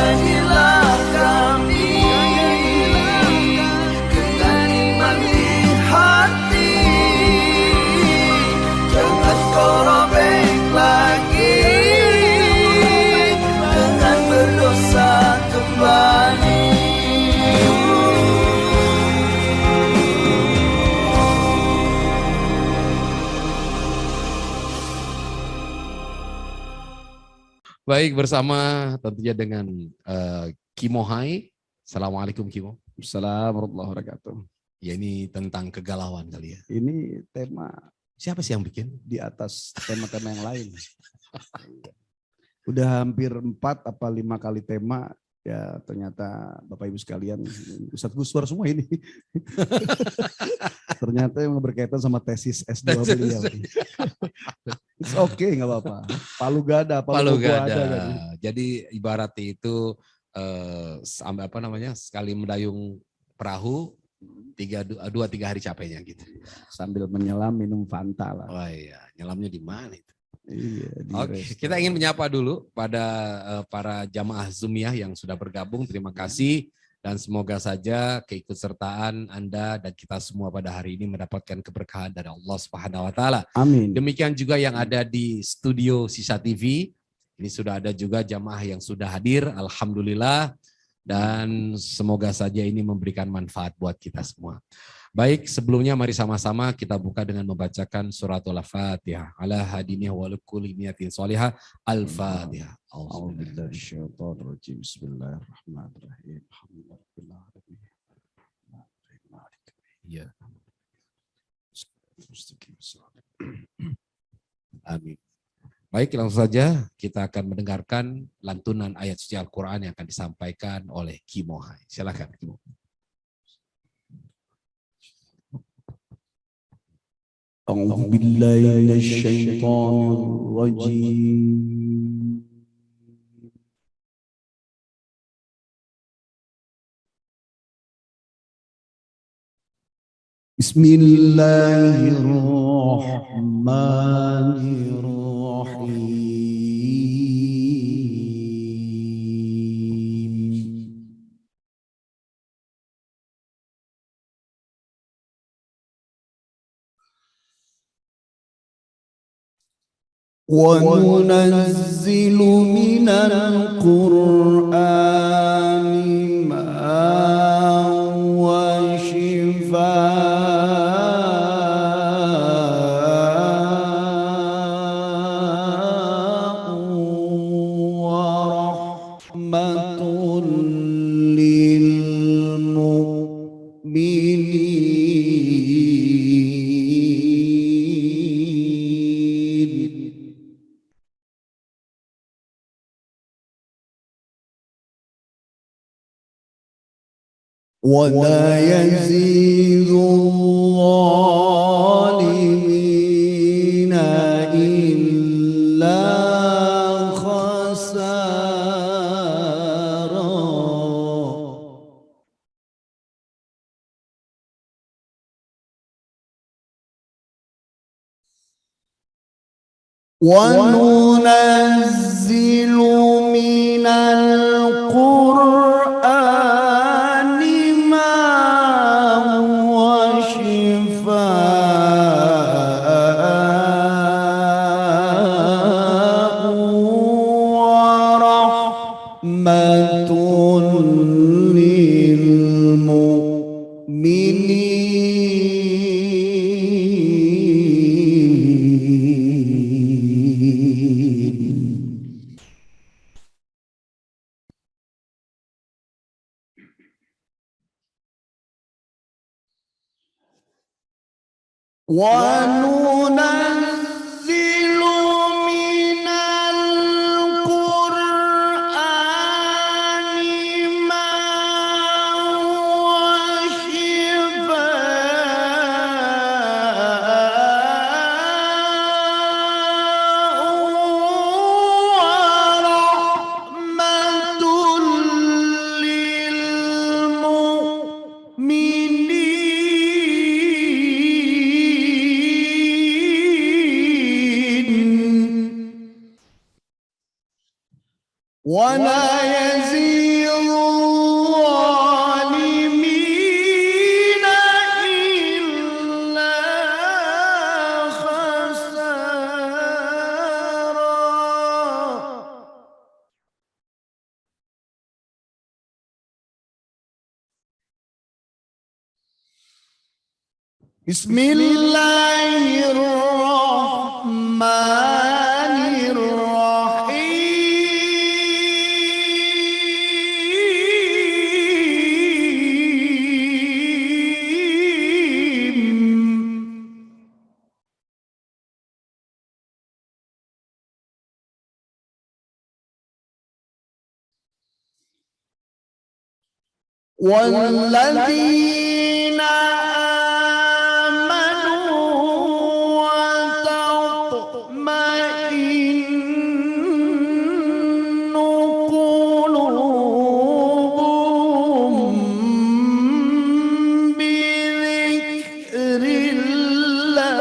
Sayangilah kami dengan iman di hati. Jangan kau robek lagi dengan berdosa kembali. Baik, bersama tentunya dengan Kimo Hai. Assalamualaikum Kimo. Assalamualaikum warahmatullahi wabarakatuh. Ya, ini tentang kegalauan kali ya. Ini tema Siapa sih yang bikin? di atas tema-tema yang lain. Udah hampir 4 apa 5 kali tema, ya ternyata Bapak Ibu sekalian, Ustadz Guswar semua ini. Ternyata yang berkaitan sama tesis S2 beliau. It's okay, nggak apa-apa. Palu gada, Palu gada. gada. Jadi ibarat itu apa namanya, sekali mendayung perahu 2-3 hari capeknya gitu. Sambil menyelam minum Fanta lah. Oh iya, nyelamnya di mana itu? Iya, Oke, kita ingin menyapa dulu pada para jamaah Zoomiyah yang sudah bergabung. Terima kasih dan semoga saja keikutsertaan Anda dan kita semua pada hari ini mendapatkan keberkahan dari Allah Subhanahu wa taala. Amin. Demikian juga yang ada di studio Sisa TV. Ini sudah ada juga jamaah yang sudah hadir, alhamdulillah, dan semoga saja ini memberikan manfaat buat kita semua. Baik, sebelumnya mari sama-sama kita buka dengan membacakan suratul Al-Fatihah. Ala hadinihi wa likulli niyatin sholihah. Al-Fatihah. A'udzubillahiminasyaitonirrajim. Bismillahirrahmanirrahim. Alhamdulillahirabbil Ya. Amin. Baik, langsung saja kita akan mendengarkan lantunan ayat suci Al-Quran yang akan disampaikan oleh Kimo Hai. Silakan Kimo. A'udzu billahi minasyaitonir rajim. Bismillahirrahmanirrahim. وَنُنَزِّلُ مِنَ الْقُرْآنِ مَا هُوَ شِفَاءٌ وَرَحْمَةٌ لِلْمُؤْمِنِينَ. ولا يزيد الظالمين إلا خسارا. وننزل من القرآن ما هو شفاء ورحمة للمؤمنين. وننزل من القرآن ما هو شفاء ورحمة للمؤمنين. ولا يزيد الظالمين إلا خسارا. بسم الله الرحمن الرحيم. والذين وتطمئن قلوبهم بذكر الله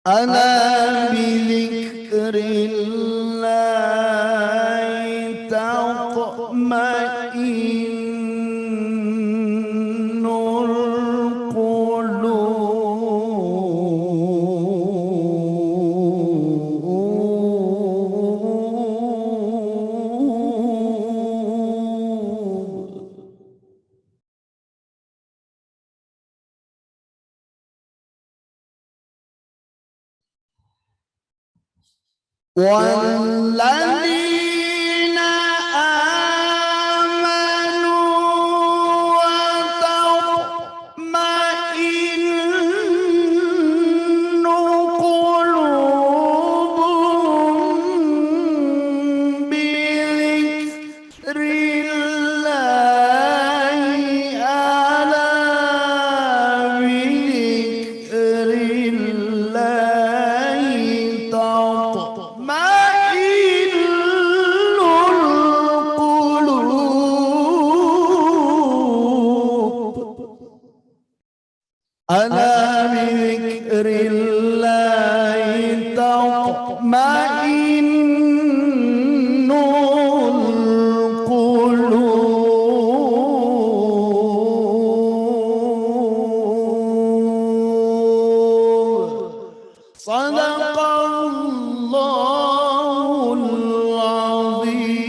ألا بذكر الله تطمئن القلوب. والذين آمنوا وتطمئن قلوبهم بذكر الله. ألا بذكر الله تطمئن القلوب. ألا بذكر الله تطمئن القلوب. صدق الله العظيم.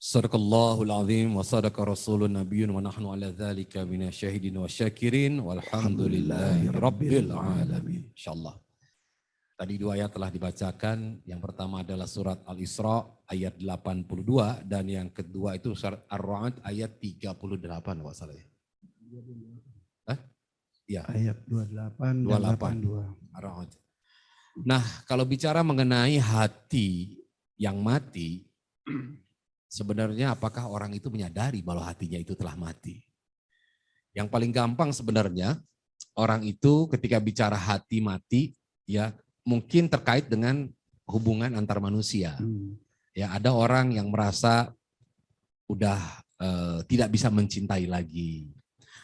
Sadaqallahul azim wa sadaqa rasulun nabiyyun wa nahnu ala dzalika minasyahidin wa syakirin walhamdulillahi rabbil alamin. Insyaallah. Tadi dua ayat telah dibacakan. Yang pertama adalah surat Al-Isra ayat 82 dan yang kedua itu surat Ar-Ra'd ayat 38 kalau salah ya. Ya. Ayat 28 dan 82. Ar-Ra'd. Nah, kalau bicara mengenai hati yang mati, sebenarnya apakah orang itu menyadari bahwa hatinya itu telah mati? Yang paling gampang sebenarnya orang itu ketika bicara hati mati ya mungkin terkait dengan hubungan antar manusia. Ya ada orang yang merasa udah tidak bisa mencintai lagi.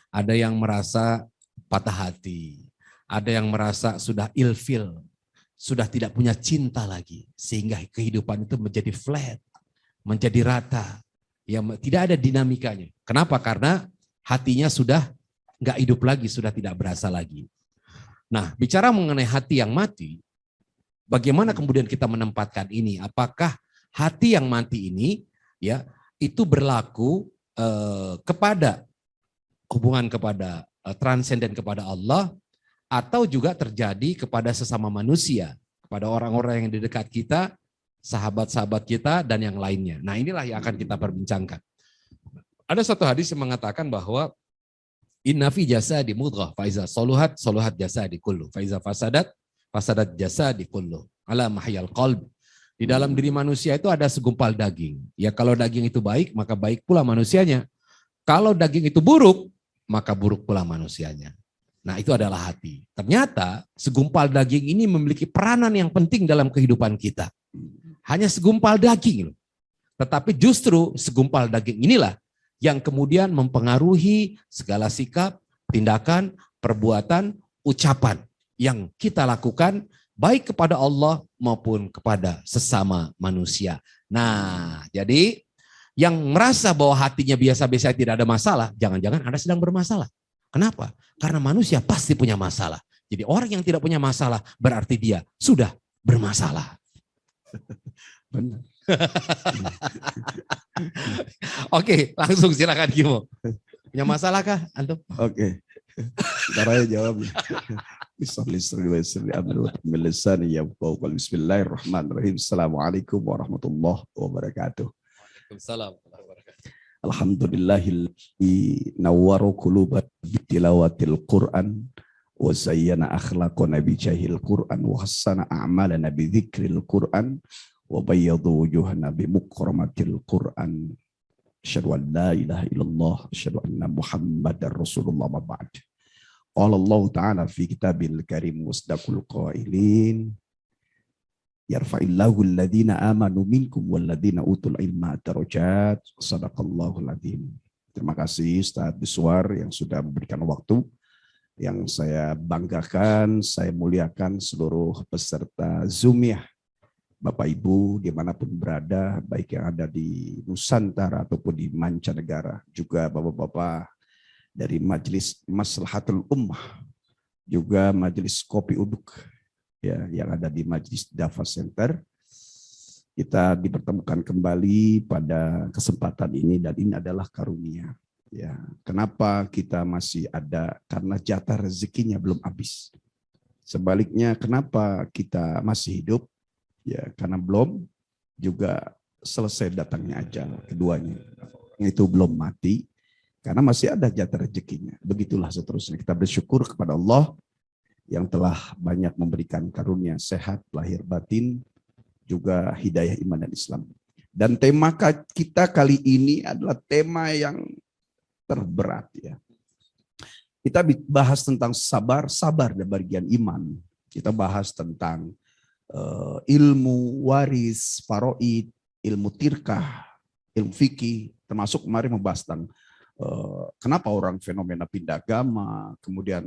Ada yang merasa patah hati. Ada yang merasa sudah ilfil, sudah tidak punya cinta lagi sehingga kehidupan itu menjadi flat. Menjadi rata, ya tidak ada dinamikanya. Kenapa? Karena hatinya sudah nggak hidup lagi, sudah tidak berasa lagi. Nah, bicara mengenai hati yang mati, bagaimana kemudian kita menempatkan ini? Apakah hati yang mati ini, ya, itu berlaku kepada hubungan kepada transenden kepada Allah, atau juga terjadi kepada sesama manusia, kepada orang-orang yang di dekat kita, sahabat-sahabat kita dan yang lainnya. Nah inilah yang akan kita perbincangkan. Ada satu hadis yang mengatakan bahwa inna fi jasadi mudghah fa iza saluhat saluhat jasadi kullu fa iza fasadat fasadat jasadi kullu ala mahyal qalb. Di dalam diri manusia itu ada segumpal daging. Ya kalau daging itu baik maka baik pula manusianya. Kalau daging itu buruk maka buruk pula manusianya. Nah, itu adalah hati. Ternyata segumpal daging ini memiliki peranan yang penting dalam kehidupan kita. Hanya segumpal daging loh. Tetapi justru segumpal daging inilah yang kemudian mempengaruhi segala sikap, tindakan, perbuatan, ucapan yang kita lakukan baik kepada Allah maupun kepada sesama manusia. Nah, jadi yang merasa bahwa hatinya biasa-biasa tidak ada masalah, jangan-jangan Anda sedang bermasalah. Kenapa? Karena manusia pasti punya masalah. Jadi orang yang tidak punya masalah berarti dia sudah bermasalah. Benar. Oke, langsung silakan Kimo. Punya masalah kah antum? Oke. Ntar aja jawabnya. Bismillahirrahmanirrahim. Assalamualaikum warahmatullahi wabarakatuh. Waalaikumsalam. Alhamdulillahilladzi nawwara quluba bitilawatil Qur'an wa zayyana akhlaqana bi jahil Qur'an wa hassana a'malana bi dzikril Qur'an wa bayyada wujuhana bi mukramatil Qur'an. Asyhadu an la ilaha illallah, asyhadu anna Muhammadar Rasulullah ma ba'd. Qala Allah Ta'ala fi kitabil karim wasdaqul qailin. Yarfa'illahu alladhina amanu minkum walladhina utul ilma darajat. Shadaqallahul adzim. Terima kasih Ustaz Biswar yang sudah memberikan waktu. Yang saya banggakan, saya muliakan seluruh peserta Zoom-nya. Bapak Ibu dimanapun berada, baik yang ada di Nusantara ataupun di mancanegara. Juga Bapak-Bapak dari Majelis Maslahatul Ummah. Juga Majelis Kopi Uduk. Ya, yang ada di Majelis Dava Center. Kita dipertemukan kembali pada kesempatan ini dan ini adalah karunia. Ya, kenapa kita masih ada? Karena jatah rezekinya belum habis. Sebaliknya kenapa kita masih hidup? Ya, karena belum juga selesai datangnya ajal keduanya. Itu belum mati karena masih ada jatah rezekinya. Begitulah seterusnya. Kita bersyukur kepada Allah yang telah banyak memberikan karunia sehat, lahir batin, juga hidayah iman dan Islam. Dan tema kita kali ini adalah tema yang terberat ya. Kita bahas tentang sabar dan bagian iman. Kita bahas tentang ilmu waris, faraid, ilmu tirkah, ilmu fikih, termasuk kemarin membahas tentang kenapa orang fenomena pindah agama, kemudian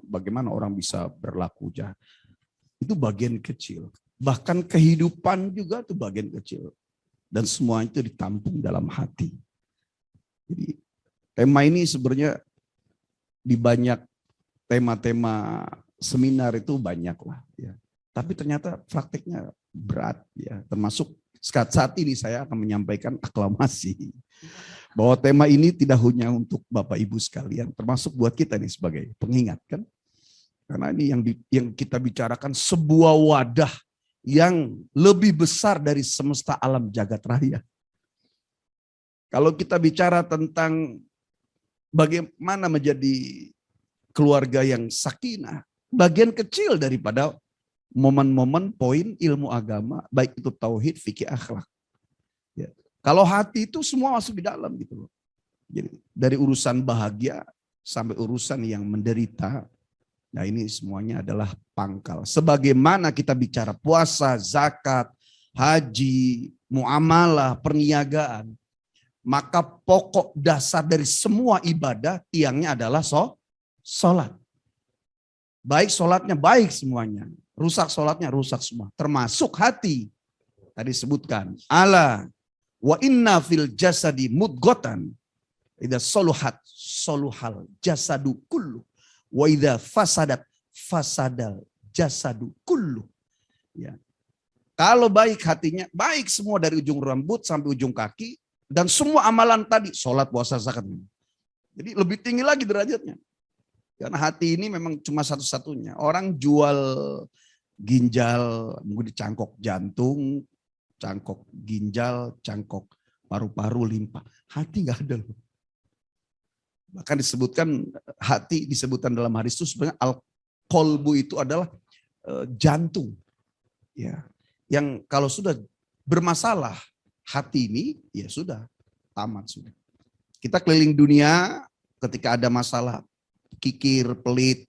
bagaimana orang bisa berlaku jahat. Itu bagian kecil. Bahkan kehidupan juga itu bagian kecil. Dan semua itu ditampung dalam hati. Jadi tema ini sebenarnya di banyak tema-tema seminar itu banyak lah. Ya. Tapi ternyata prakteknya berat. Ya. Termasuk saat ini saya akan menyampaikan aklamasi. Bahwa tema ini tidak hanya untuk Bapak Ibu sekalian, termasuk buat kita nih sebagai pengingat kan. Karena ini yang kita bicarakan sebuah wadah yang lebih besar dari semesta alam jagat raya. Kalau kita bicara tentang bagaimana menjadi keluarga yang sakinah, bagian kecil daripada momen-momen poin ilmu agama, baik itu tauhid, fikih, akhlak. Ya. Kalau hati itu semua masuk di dalam gitu loh. Jadi dari urusan bahagia sampai urusan yang menderita. Nah ini semuanya adalah pangkal. Sebagaimana kita bicara puasa, zakat, haji, muamalah, perniagaan. Maka pokok dasar dari semua ibadah tiangnya adalah sholat. Baik sholatnya baik semuanya. Rusak sholatnya rusak semua. Termasuk hati. Tadi sebutkan. Ala wa inna fil jasadi mudghatan idza soluhat soluhal jasadu kullu wa idza fasadat fasadal jasadu kullu. Ya. Kalau baik hatinya, baik semua dari ujung rambut sampai ujung kaki dan semua amalan tadi, sholat, puasa, zakat. Jadi lebih tinggi lagi derajatnya. Karena hati ini memang cuma satu-satunya. Orang jual ginjal, mungkin cangkok jantung, cangkok ginjal, cangkok paru-paru, limpa. Hati nggak ada loh. Bahkan disebutkan hati disebutkan dalam hadis itu sebenarnya al-qalbu itu adalah jantung. Ya, yang kalau sudah bermasalah hati ini ya sudah tamat sudah. Kita keliling dunia ketika ada masalah kikir, pelit,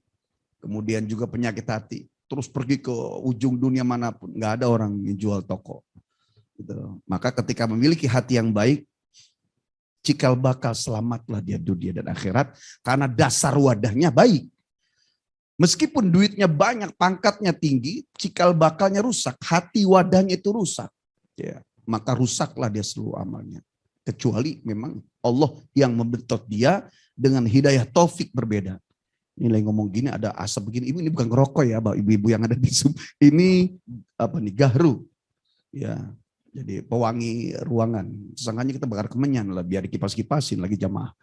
kemudian juga penyakit hati, terus pergi ke ujung dunia manapun, nggak ada orang yang jual toko. Gitu. Maka ketika memiliki hati yang baik, cikal bakal selamatlah dia dunia dan akhirat, karena dasar wadahnya baik. Meskipun duitnya banyak, pangkatnya tinggi, cikal bakalnya rusak, hati wadahnya itu rusak. Ya, maka rusaklah dia seluruh amalnya. Kecuali memang Allah yang membentuk dia dengan hidayah taufik berbeda. Ini lagi ngomong gini ada asap begini, ini bukan ngerokok ya, ibu-ibu yang ada di Zoom. Ini apa nih, gahru. Ya, jadi pewangi ruangan. Sangkanya kita bakar kemenyan lah biar dikipas-kipasin lagi jamaah.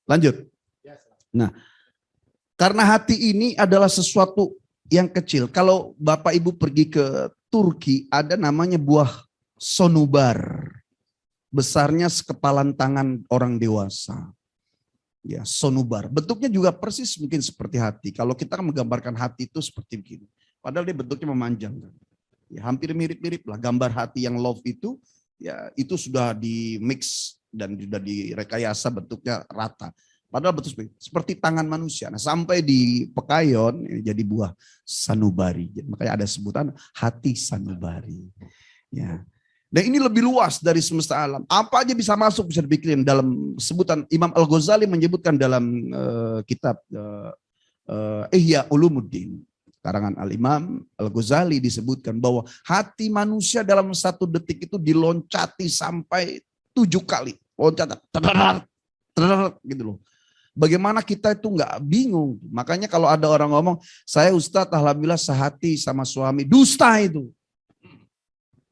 Lanjut. Nah, karena hati ini adalah sesuatu yang kecil. Kalau Bapak Ibu pergi ke Turki, ada namanya buah sonubar. Besarnya sekepalan tangan orang dewasa. Ya, sonubar. Bentuknya juga persis mungkin seperti hati. Kalau kita menggambarkan hati itu seperti begini. Padahal dia bentuknya memanjang. Ya, hampir mirip-mirip lah. Gambar hati yang love itu, ya itu sudah di mix dan sudah direkayasa bentuknya rata. Padahal betul seperti tangan manusia. Nah, sampai di Pekayon jadi buah sanubari. Makanya ada sebutan hati sanubari. Ya. Dan ini lebih luas dari semesta alam. Apa aja bisa masuk, bisa dipikirin dalam sebutan. Imam Al-Ghazali menyebutkan dalam kitab Ihya Ulumuddin. Karangan Al-Imam Al-Ghazali disebutkan bahwa hati manusia dalam satu detik itu diloncati sampai 7 kali. Loncat, gitu loh. Bagaimana kita itu nggak bingung. Makanya kalau ada orang ngomong, saya Ustadz alhamdulillah sehati sama suami. Dusta itu.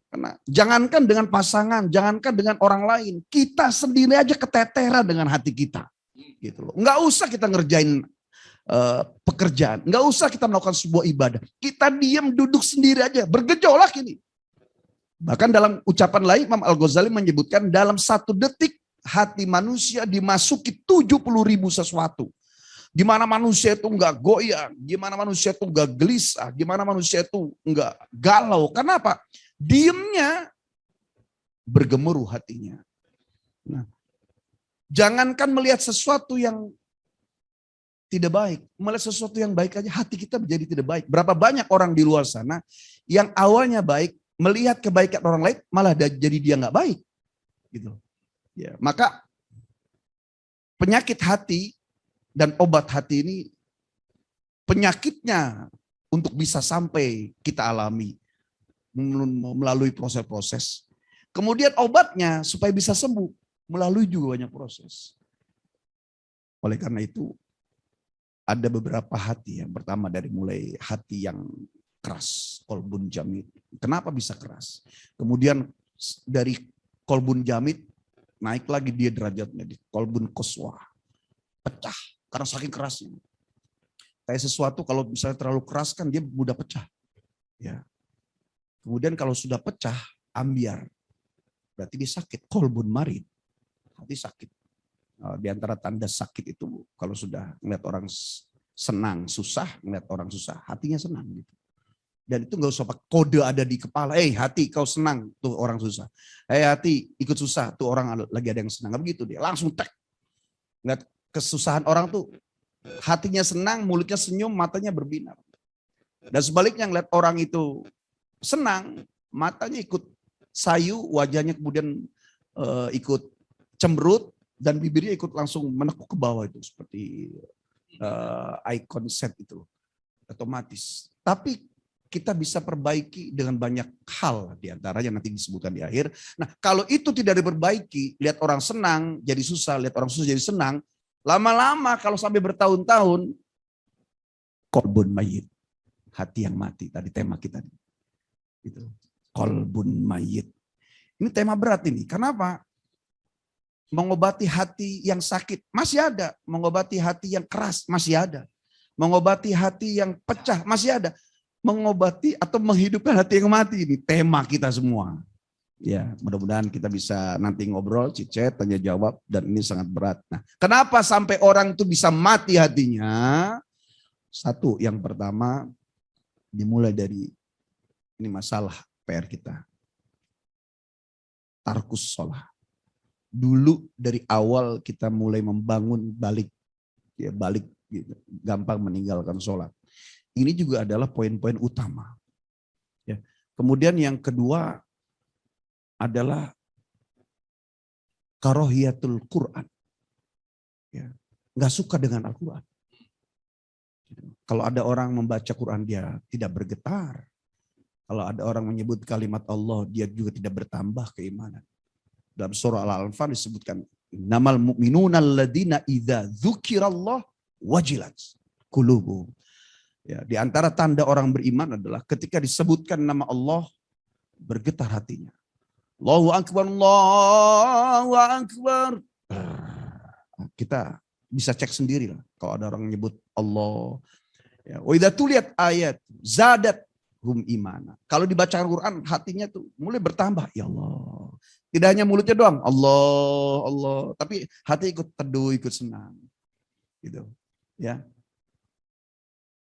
Karena jangankan dengan pasangan, jangankan dengan orang lain. Kita sendiri aja keteteran dengan hati kita. Gitu loh. Nggak usah kita ngerjain pekerjaan. Nggak usah kita melakukan sebuah ibadah. Kita diam duduk sendiri aja. Bergejolak ini. Bahkan dalam ucapan lain Imam Al-Ghazali menyebutkan dalam 1 detik hati manusia dimasuki 70.000 sesuatu. Gimana manusia itu enggak goyang, gimana manusia itu enggak gelisah, gimana manusia itu enggak galau. Kenapa? Diamnya bergemuruh hatinya. Nah, jangankan melihat sesuatu yang tidak baik, melihat sesuatu yang baik aja hati kita menjadi tidak baik. Berapa banyak orang di luar sana yang awalnya baik, melihat kebaikan orang lain malah jadi dia enggak baik. Gitu. Ya, maka penyakit hati dan obat hati ini penyakitnya untuk bisa sampai kita alami melalui proses-proses. Kemudian obatnya supaya bisa sembuh melalui juga banyak proses. Oleh karena itu ada beberapa hati. Yang pertama dari mulai hati yang keras, kolbun jamid. Kenapa bisa keras? Kemudian dari kolbun jamid naik lagi dia derajatnya di kolbun qaswah. Pecah karena saking kerasnya. Kayak sesuatu kalau misalnya terlalu keras kan dia mudah pecah. Ya. Kemudian kalau sudah pecah, ambiar. Berarti dia sakit, kolbun marid. Hati sakit. Di antara tanda sakit itu kalau sudah ngeliat orang senang, susah, ngeliat orang susah, hatinya senang gitu. Dan itu nggak usah pakai kode ada di kepala. Hati kau senang, tuh orang susah. Hati ikut susah, tuh orang lagi ada yang senang. Nggak begitu dia, langsung tek. Ngeliat kesusahan orang tuh, hatinya senang, mulutnya senyum, matanya berbinar. Dan sebaliknya ngeliat orang itu senang, matanya ikut sayu, wajahnya kemudian ikut cemberut, dan bibirnya ikut langsung menekuk ke bawah itu. Seperti eye concept itu. Otomatis. Tapi kita bisa perbaiki dengan banyak hal, diantaranya nanti disebutkan di akhir. Nah, kalau itu tidak diperbaiki, lihat orang senang jadi susah, lihat orang susah jadi senang, lama-lama kalau sampai bertahun-tahun, kolbun mayit, hati yang mati, tadi tema kita. Itu. Kolbun mayit. Ini tema berat ini, kenapa? Mengobati hati yang sakit, masih ada. Mengobati hati yang keras, masih ada. Mengobati hati yang pecah, masih ada. Mengobati atau menghidupkan hati yang mati, ini tema kita semua. Ya, mudah-mudahan kita bisa nanti ngobrol, cicet, tanya jawab, dan ini sangat berat. Nah, kenapa sampai orang itu bisa mati hatinya? Satu, yang pertama dimulai dari ini masalah PR kita. Tarkus sholah. Dulu dari awal kita mulai membangun balik ya balik gitu, gampang meninggalkan sholat. Ini juga adalah poin-poin utama. Ya. Kemudian yang kedua adalah karohiyatul Quran. Ya. Nggak suka dengan Al-Quran. Kalau ada orang membaca Quran dia tidak bergetar. Kalau ada orang menyebut kalimat Allah dia juga tidak bertambah keimanan. Dalam surah Al-Anfal disebutkan innamal mu'minuna alladzina idza dzukirallah wajilat qulubuhum. Ya, di antara tanda orang beriman adalah ketika disebutkan nama Allah bergetar hatinya. Allahu akbar, Allahu akbar. Kita bisa cek sendiri lah kalau ada orang menyebut Allah. Ya, wa idza tuliyat ayat zadat hum imana. Kalau dibacakan Quran hatinya tuh mulai bertambah. Ya Allah. Tidak hanya mulutnya doang, Allah, Allah, tapi hati ikut teduh, ikut senang. Gitu. Ya.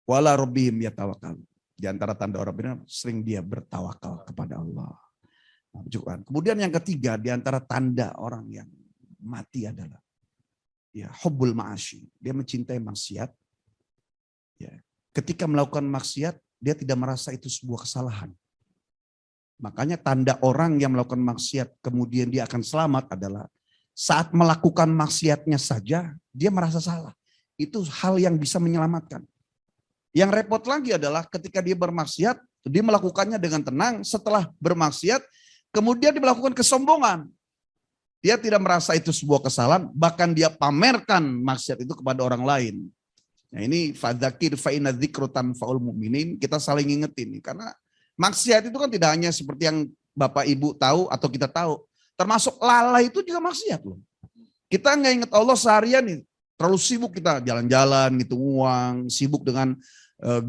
Wala rabbihim yatawakkal. Di antara tanda orang benar sering dia bertawakal kepada Allah. Kemudian yang ketiga di antara tanda orang yang mati adalah ya hubbul ma'asyi. Dia mencintai maksiat. Ya. Ketika melakukan maksiat dia tidak merasa itu sebuah kesalahan. Makanya tanda orang yang melakukan maksiat kemudian dia akan selamat adalah saat melakukan maksiatnya saja dia merasa salah. Itu hal yang bisa menyelamatkan. Yang repot lagi adalah ketika dia bermaksiat, dia melakukannya dengan tenang. Setelah bermaksiat, kemudian dia melakukan kesombongan. Dia tidak merasa itu sebuah kesalahan, bahkan dia pamerkan maksiat itu kepada orang lain. Nah ini fadzakir fa inna dzikra tanfa'ul mu'minin, kita saling ingetin. Karena maksiat itu kan tidak hanya seperti yang Bapak Ibu tahu atau kita tahu. Termasuk lalai itu juga maksiat loh. Kita nggak ingat Allah seharian nih. Terlalu sibuk kita jalan-jalan, ngitung uang, sibuk dengan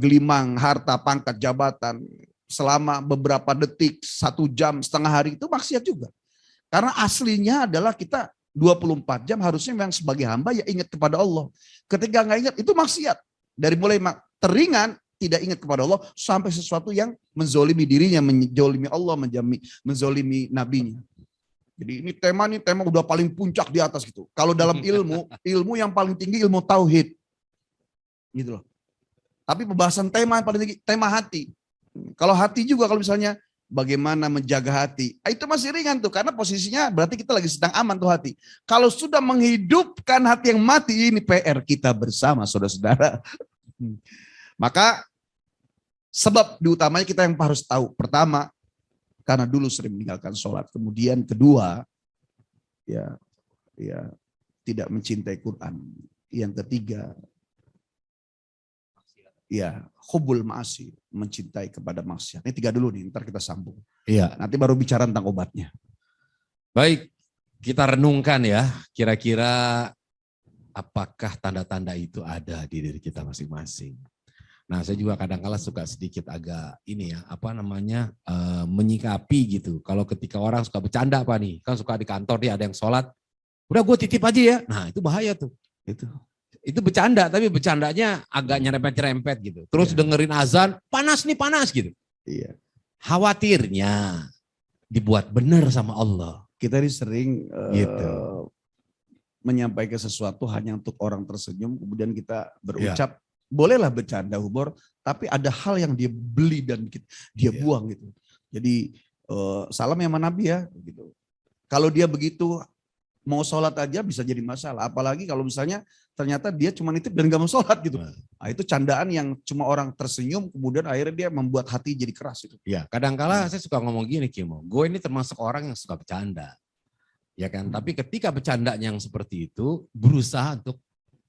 gelimang, harta, pangkat, jabatan. Selama beberapa detik, 1 jam, setengah hari itu maksiat juga. Karena aslinya adalah kita 24 jam harusnya memang sebagai hamba ya ingat kepada Allah. Ketika nggak ingat itu maksiat. Dari mulai teringan, tidak ingat kepada Allah, sampai sesuatu yang menzolimi dirinya, menzolimi Allah, menzolimi nabinya. Jadi ini tema udah paling puncak di atas gitu. Kalau dalam ilmu yang paling tinggi ilmu tauhid. Gitu loh. Tapi pembahasan tema yang paling tinggi, tema hati. Kalau hati juga kalau misalnya bagaimana menjaga hati, itu masih ringan tuh. Karena posisinya berarti kita lagi sedang aman tuh hati. Kalau sudah menghidupkan hati yang mati, ini PR kita bersama saudara-saudara. Maka sebab diutamanya kita yang harus tahu. Pertama, karena dulu sering meninggalkan sholat. Kemudian kedua, ya tidak mencintai Quran. Yang ketiga, ya hubbul ma'asi, mencintai kepada maksiat. Ini 3 dulu nih, ntar kita sambung. Iya. Nanti baru bicara tentang obatnya. Baik, kita renungkan ya, kira-kira apakah tanda-tanda itu ada di diri kita masing-masing. Nah, saya juga kadang-kala suka sedikit agak ini ya, menyikapi gitu. Kalau ketika orang suka bercanda apa nih, kan suka di kantor dia ada yang sholat, udah gue titip aja ya. Nah, itu bahaya tuh. Itu bercanda, tapi bercandanya agak nyerempet-nyerempet gitu. Terus dengerin azan, panas gitu. Iya. Khawatirnya dibuat benar sama Allah. Kita ini sering Gitu. menyampaikan sesuatu hanya untuk orang tersenyum, kemudian kita berucap, bolehlah bercanda humor, tapi ada hal yang dia beli dan dia buang gitu. Jadi salam yang mana Nabi ya gitu. Kalau dia begitu mau sholat aja bisa jadi masalah, apalagi kalau misalnya ternyata dia cuma nitip dan gak mau sholat gitu. Nah, itu candaan yang cuma orang tersenyum kemudian akhirnya dia membuat hati jadi keras itu. Ya, kadang-kala saya suka ngomong gini Kimo, gue ini termasuk orang yang suka bercanda. Ya kan, tapi ketika bercandanya yang seperti itu berusaha untuk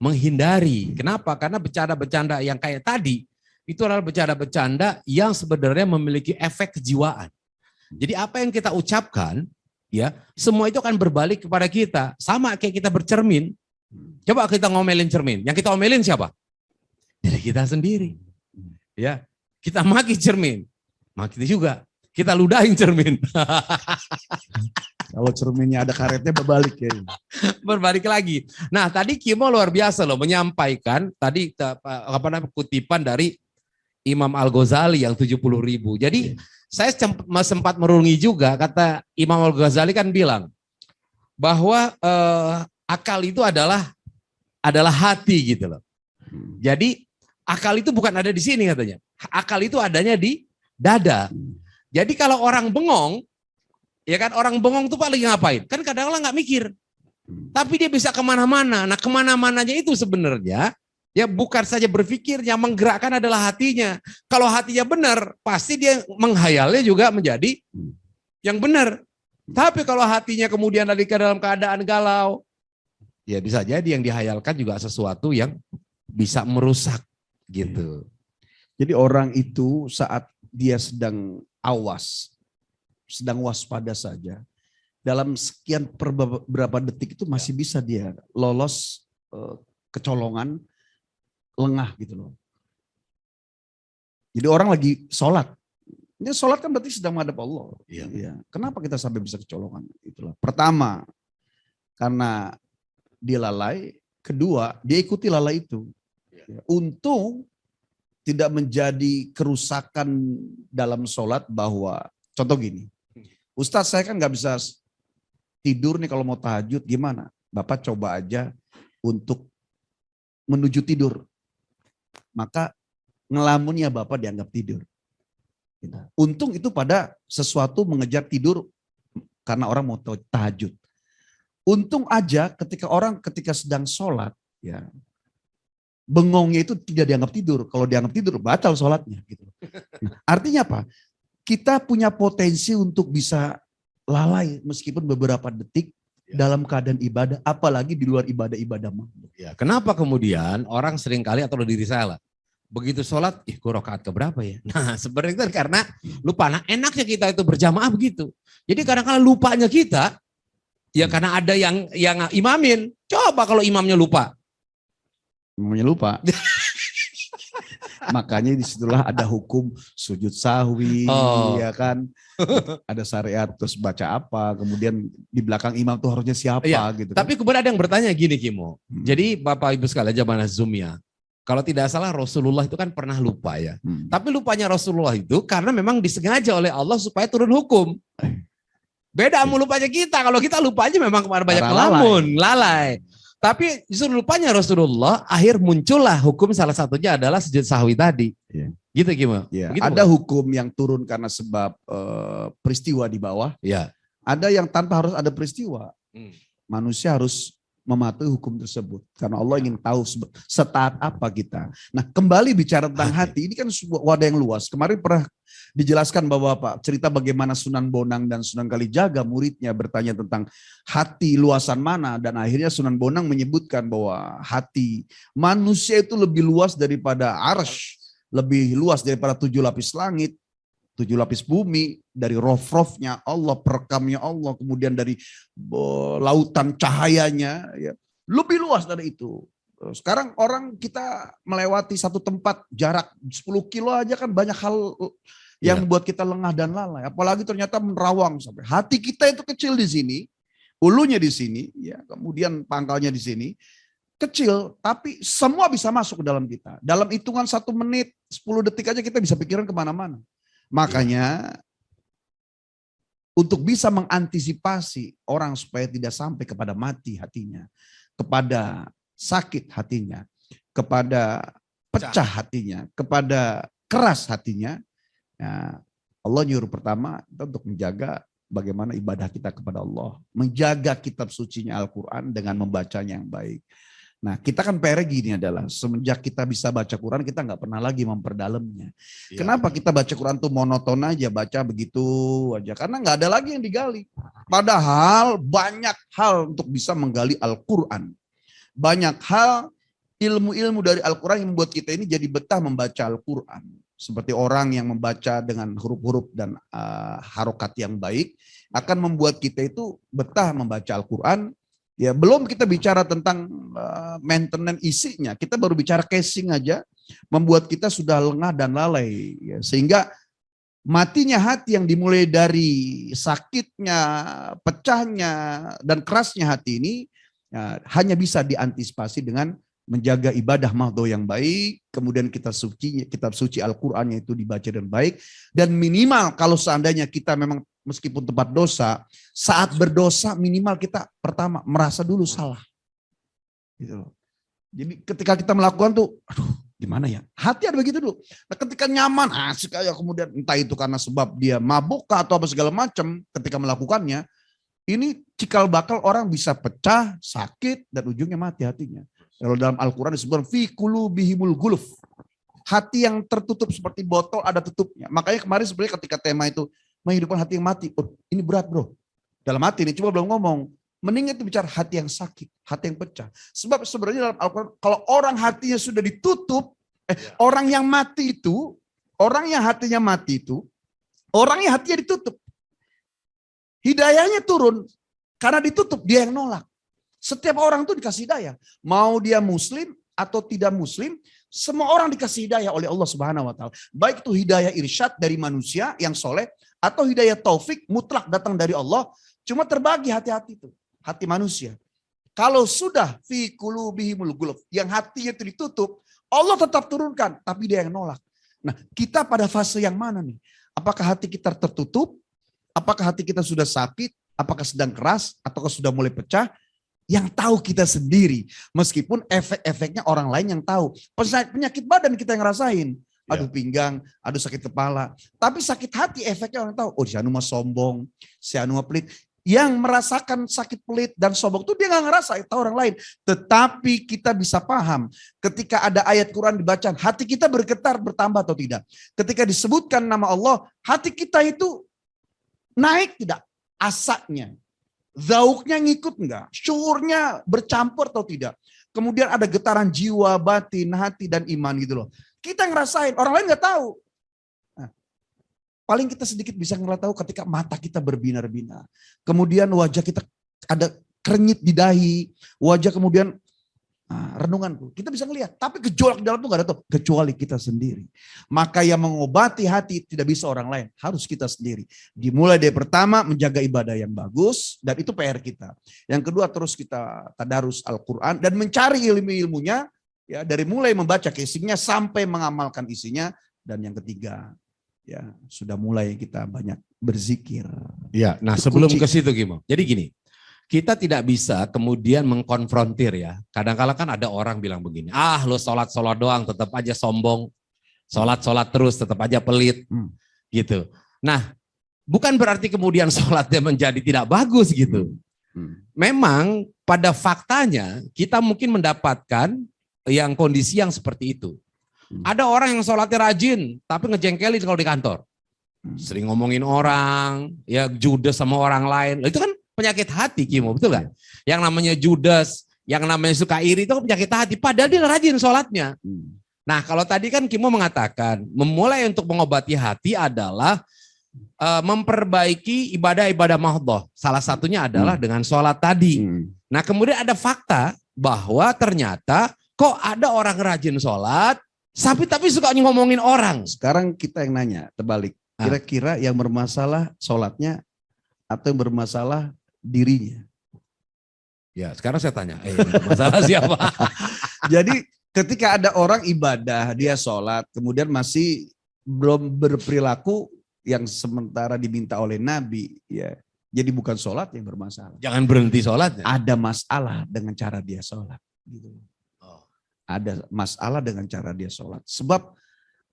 menghindari. Kenapa? Karena bercanda-bercanda yang kayak tadi itu adalah bercanda-bercanda yang sebenarnya memiliki efek kejiwaan. Jadi apa yang kita ucapkan, ya semua itu akan berbalik kepada kita. Sama kayak kita bercermin. Coba kita ngomelin cermin. Yang kita omelin siapa? Diri kita sendiri. Ya, kita maki cermin, maki juga. Kita ludahin cermin. Kalau cerminnya ada karetnya berbalik ya. Berbalik lagi. Nah tadi Kimo luar biasa loh menyampaikan tadi kutipan dari Imam Al-Ghazali yang 70.000. Jadi saya sempat merungi juga, kata Imam Al-Ghazali kan bilang bahwa akal itu adalah adalah hati gitu loh. Jadi akal itu bukan ada di sini katanya. Akal itu adanya di dada. Jadi kalau orang bengong, ya kan, orang bengong tuh paling ngapain? Kan kadang-kadang nggak mikir. Tapi dia bisa kemana-mana. Nah, kemana-mananya itu sebenarnya ya bukan saja berpikir, yang menggerakkan adalah hatinya. Kalau hatinya benar, pasti dia menghayalnya juga menjadi yang benar. Tapi kalau hatinya kemudian lagi ke dalam keadaan galau, ya bisa jadi yang dihayalkan juga sesuatu yang bisa merusak gitu. Jadi orang itu saat dia sedang awas, sedang waspada saja, dalam sekian beberapa detik itu masih bisa dia lolos kecolongan, lengah gitu loh. Jadi orang lagi sholat. Ini sholat kan berarti sedang menghadap Allah. Iya. Ya. Kenapa kita sampai bisa kecolongan? Itulah. Pertama, karena dia lalai. Kedua, dia ikuti lalai itu. Ya. Untung tidak menjadi kerusakan dalam sholat bahwa, contoh gini, Ustadz saya kan nggak bisa tidur nih kalau mau tahajud, gimana? Bapak coba aja untuk menuju tidur. Maka ngelamunnya Bapak dianggap tidur. Untung itu pada sesuatu mengejar tidur karena orang mau tahajud. Untung aja ketika sedang sholat, ya bengongnya itu tidak dianggap tidur. Kalau dianggap tidur batal sholatnya. Gitu. Nah, artinya apa? Kita punya potensi untuk bisa lalai meskipun beberapa detik dalam keadaan ibadah, apalagi di luar ibadah-ibadah. Ya, kenapa kemudian orang seringkali atau diri saya lah, begitu sholat, gue rakaat keberapa ya? Nah sebenarnya itu karena lupa. Nah enaknya kita itu berjamaah begitu. Jadi kadang-kadang lupanya kita, ya karena ada yang imamin. Coba kalau imamnya lupa. Imamnya lupa. Makanya disitulah ada hukum sujud sahwi, ya kan? Ada syariat terus baca apa, kemudian di belakang imam tuh harusnya siapa ya, gitu. Tapi kan? kemudian ada yang bertanya gini Kimo. Jadi Bapak Ibu sekalian jamaah Zoom ya. Kalau tidak salah Rasulullah itu kan pernah lupa ya. Tapi lupanya Rasulullah itu karena memang disengaja oleh Allah supaya turun hukum. Beda sama lupanya kita. Kalau kita lupanya memang banyak ngelamun, lalai. Tapi justru lupanya Rasulullah akhir muncullah hukum, salah satunya adalah sujud sahwi tadi. Gitu gimana? Ada hukum yang turun karena sebab peristiwa di bawah. Ada yang tanpa harus ada peristiwa. Manusia harus mematuhi hukum tersebut karena Allah ingin tahu setaat apa kita. Nah, kembali bicara tentang hati, ini kan sebuah wadah yang luas. Kemarin pernah dijelaskan bahwa Pak, cerita bagaimana Sunan Bonang dan Sunan Kalijaga muridnya bertanya tentang hati luasan mana, dan akhirnya Sunan Bonang menyebutkan bahwa hati manusia itu lebih luas daripada arsy, lebih luas daripada 7 lapis langit, 7 lapis bumi, dari rof-rofnya Allah, perekamnya Allah, kemudian dari lautan cahayanya, ya, lebih luas dari itu. Sekarang orang kita melewati satu tempat jarak 10 kilo aja kan banyak hal yang membuat kita lengah dan lalai. Apalagi ternyata menerawang sampai hati kita itu kecil di sini, ulunya di sini, ya, kemudian pangkalnya di sini. Kecil, tapi semua bisa masuk ke dalam kita. Dalam hitungan 1 menit, 10 detik aja kita bisa pikiran kemana-mana. Makanya untuk bisa mengantisipasi orang supaya tidak sampai kepada mati hatinya, kepada sakit hatinya, kepada pecah hatinya, kepada keras hatinya, ya, Allah nyuruh pertama kita untuk menjaga bagaimana ibadah kita kepada Allah, menjaga kitab sucinya Al-Quran dengan membacanya yang baik. Nah, kita kan PR gini adalah semenjak kita bisa baca Quran, kita nggak pernah lagi memperdalamnya. Kenapa kita baca Quran tuh monoton aja, baca begitu aja, karena nggak ada lagi yang digali. Padahal banyak hal untuk bisa menggali Al-Quran. Banyak hal ilmu-ilmu dari Al-Quran yang membuat kita ini jadi betah membaca Al-Quran. Seperti orang yang membaca dengan huruf-huruf dan harokat yang baik akan membuat kita itu betah membaca Al-Quran. Ya, belum kita bicara tentang maintenance isinya, kita baru bicara casing aja, membuat kita sudah lengah dan lalai. Ya, sehingga matinya hati yang dimulai dari sakitnya, pecahnya, dan kerasnya hati ini ya, hanya bisa diantisipasi dengan menjaga ibadah mahdoh yang baik, kemudian kitab suci Al-Qurannya itu dibaca dengan baik, dan minimal kalau seandainya kita memang meskipun tempat dosa, saat berdosa minimal kita pertama merasa dulu salah. Gitu loh. Jadi ketika kita melakukan tuh, aduh gimana ya? Hati ada begitu dulu. Nah, ketika nyaman, asik aja, kemudian entah itu karena sebab dia mabuk atau apa segala macam ketika melakukannya, ini cikal bakal orang bisa pecah, sakit, dan ujungnya mati hatinya. Kalau dalam Al-Quran disebutkan fi qulubihimul guluf. Hati yang tertutup seperti botol ada tutupnya. Makanya kemarin sebenarnya ketika tema itu menghidupkan hati yang mati, oh, ini berat bro. Dalam hati ini coba belum ngomong. Mending itu bicara hati yang sakit, hati yang pecah. Sebab sebenarnya dalam Al-Quran, kalau orang hatinya sudah ditutup, orang yang mati itu, orang yang hatinya mati itu, orang yang hatinya ditutup. Hidayahnya turun, karena ditutup, dia yang nolak. Setiap orang itu dikasih hidayah. Mau dia muslim atau tidak muslim, semua orang dikasih hidayah oleh Allah Subhanahu wa taala. Baik itu hidayah irsyad dari manusia yang soleh, atau hidayah taufik mutlak datang dari Allah, cuma terbagi hati-hati itu. Hati manusia. Kalau sudah fi qulubihimul guluf, yang hatinya itu ditutup, Allah tetap turunkan, tapi dia yang nolak. Nah, kita pada fase yang mana nih? Apakah hati kita tertutup? Apakah hati kita sudah sakit? Apakah sedang keras? Ataukah sudah mulai pecah? Yang tahu kita sendiri. Meskipun efek-efeknya orang lain yang tahu. Penyakit badan kita yang ngerasain. Aduh pinggang, aduh sakit kepala. Tapi sakit hati efeknya orang tahu. Oh si Anu mah sombong, si Anu mah pelit. Yang merasakan sakit pelit dan sombong itu dia nggak ngerasa, itu orang lain. Tetapi kita bisa paham ketika ada ayat Quran dibaca, hati kita bergetar bertambah atau tidak. Ketika disebutkan nama Allah, hati kita itu naik tidak asaknya, zauknya ngikut enggak, syuurnya bercampur atau tidak. Kemudian ada getaran jiwa, batin, hati dan iman gitu loh. Kita ngerasain, orang lain nggak tahu. Paling kita sedikit bisa tahu ketika mata kita berbinar-binar. Kemudian wajah kita ada krenyit di dahi. Wajah kemudian renungan. Kita bisa ngelihat. Tapi gejolak di dalam itu gak ada tuh. Kecuali kita sendiri. Maka yang mengobati hati tidak bisa orang lain. Harus kita sendiri. Dimulai dari pertama menjaga ibadah yang bagus. Dan itu PR kita. Yang kedua terus kita tadarus Al-Quran. Dan mencari ilmu-ilmunya. Ya, dari mulai membaca casingnya sampai mengamalkan isinya. Dan yang ketiga. Ya, sudah mulai kita banyak berzikir. Ya, nah sebelum ke situ Gimo. Jadi gini, kita tidak bisa kemudian mengkonfrontir ya. Kadang-kala kan ada orang bilang begini, lo sholat-sholat doang tetap aja sombong. Sholat-sholat terus tetap aja pelit. Gitu. Nah, bukan berarti kemudian sholatnya menjadi tidak bagus gitu. Memang pada faktanya kita mungkin mendapatkan yang kondisi yang seperti itu. Ada orang yang sholatnya rajin, tapi ngejengkelin kalau di kantor. Sering ngomongin orang, ya judes sama orang lain. Itu kan penyakit hati, Kimo, betul kan? Yang namanya judes, yang namanya suka iri itu kan penyakit hati. Padahal dia rajin sholatnya. Nah kalau tadi kan Kimo mengatakan, memulai untuk mengobati hati adalah memperbaiki ibadah-ibadah mahdhah. Salah satunya adalah dengan sholat tadi. Nah kemudian ada fakta bahwa ternyata kok ada orang rajin sholat, tapi suka ngomongin orang. Sekarang kita yang nanya, terbalik. Kira-kira yang bermasalah sholatnya atau yang bermasalah dirinya? Ya, sekarang saya tanya, masalah siapa? Jadi ketika ada orang ibadah, dia sholat, kemudian masih belum berperilaku yang sementara diminta oleh Nabi, ya. Jadi bukan sholat yang bermasalah. Jangan berhenti sholatnya. Ada masalah dengan cara dia sholat. Gitu. Ada masalah dengan cara dia sholat. Sebab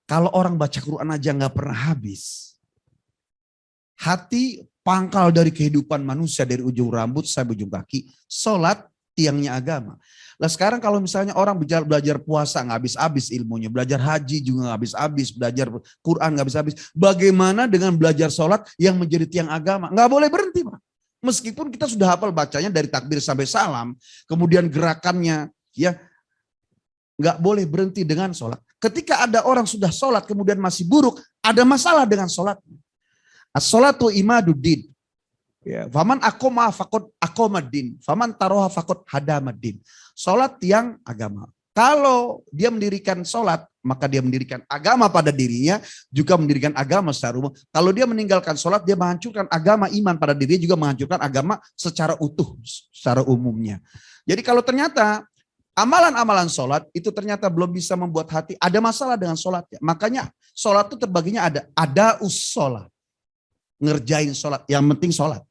kalau orang baca Quran aja nggak pernah habis. Hati pangkal dari kehidupan manusia dari ujung rambut sampai ujung kaki. Sholat tiangnya agama. Lah sekarang kalau misalnya orang belajar puasa nggak habis-habis ilmunya. Belajar haji juga nggak habis-habis. Belajar Quran nggak habis-habis. Bagaimana dengan belajar sholat yang menjadi tiang agama? Nggak boleh berhenti Pak. Meskipun kita sudah hafal bacanya dari takbir sampai salam. Kemudian gerakannya ya. Nggak boleh berhenti dengan sholat. Ketika ada orang sudah sholat kemudian masih buruk, ada masalah dengan sholat. As-sholatu imaduddin. Ya, faman akoma fakot akomaddin, faman taroha fakot hadamaddin. Sholat tiang agama. Kalau dia mendirikan sholat, maka dia mendirikan agama pada dirinya, juga mendirikan agama secara umum. Kalau dia meninggalkan sholat, dia menghancurkan agama iman pada dirinya, juga menghancurkan agama secara utuh, secara umumnya. Jadi kalau ternyata amalan-amalan sholat itu ternyata belum bisa membuat hati ada masalah dengan sholatnya. Makanya sholat itu terbaginya ada sholat. Ngerjain sholat, yang penting sholat.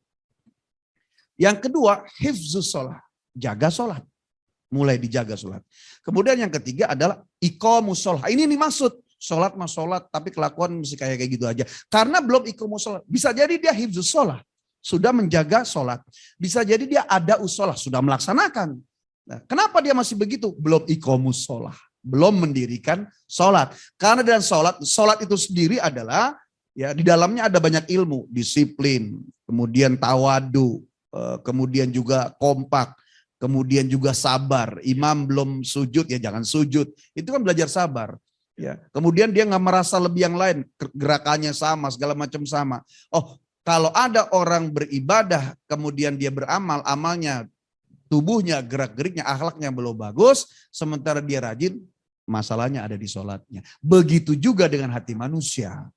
Yang kedua, hifzus sholat. Jaga sholat. mulai dijaga sholat. Kemudian yang ketiga adalah iqamus sholat. Ini maksud sholat mah sholat, tapi kelakuan mesti kayak gitu aja. Karena belum iqamus sholat. Bisa jadi dia hifzus sholat, sudah menjaga sholat. Bisa jadi dia ada usolah, sudah melaksanakan. Nah, kenapa dia masih begitu? Belum iqamus sholat, belum mendirikan sholat. Karena dengan sholat itu sendiri adalah ya di dalamnya ada banyak ilmu, disiplin, kemudian tawadu, kemudian juga kompak. Kemudian juga sabar. Imam belum sujud ya jangan sujud. Itu kan belajar sabar. Ya. Kemudian dia nggak merasa lebih yang lain. Gerakannya sama, segala macam sama. Oh, kalau ada orang beribadah, kemudian dia beramal, amalnya, tubuhnya, gerak-geriknya, akhlaknya belum bagus, sementara dia rajin, masalahnya ada di sholatnya. Begitu juga dengan hati manusia.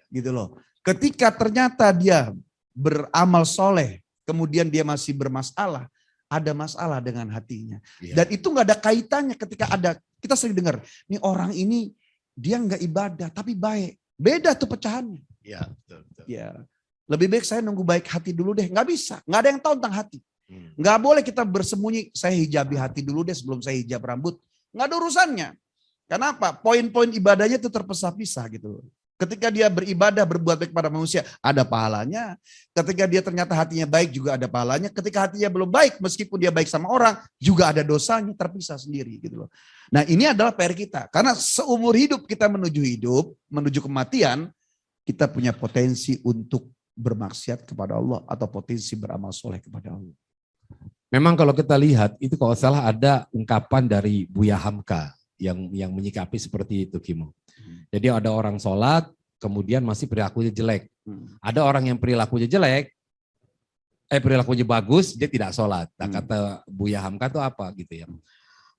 Gitu loh. Ketika ternyata dia beramal soleh, kemudian dia masih bermasalah, ada masalah dengan hatinya. Dan itu nggak ada kaitannya ketika ada, kita sering dengar, nih orang ini dia nggak ibadah tapi baik. Beda tuh pecahannya. Ya, betul, betul. Ya. Lebih baik saya nunggu baik hati dulu deh. Nggak bisa, nggak ada yang tahu tentang hati. Nggak boleh kita bersembunyi, saya hijabi hati dulu deh sebelum saya hijab rambut. Nggak ada urusannya. Kenapa? Poin-poin ibadahnya itu terpisah-pisah gitu. Ketika dia beribadah, berbuat baik kepada manusia, ada pahalanya. Ketika dia ternyata hatinya baik, juga ada pahalanya. Ketika hatinya belum baik, meskipun dia baik sama orang, juga ada dosanya, terpisah sendiri gitu loh. Nah ini adalah PR kita. Karena seumur hidup kita menuju kematian, kita punya potensi untuk bermaksiat kepada Allah atau potensi beramal soleh kepada Allah. Memang kalau kita lihat, itu kalau salah ada ungkapan dari Buya Hamka yang menyikapi seperti itu, Kimo. Jadi ada orang sholat, kemudian masih perilakunya jelek. Ada orang yang perilakunya jelek, perilakunya bagus, dia tidak sholat. Nah, kata Buya Hamka itu apa gitu ya.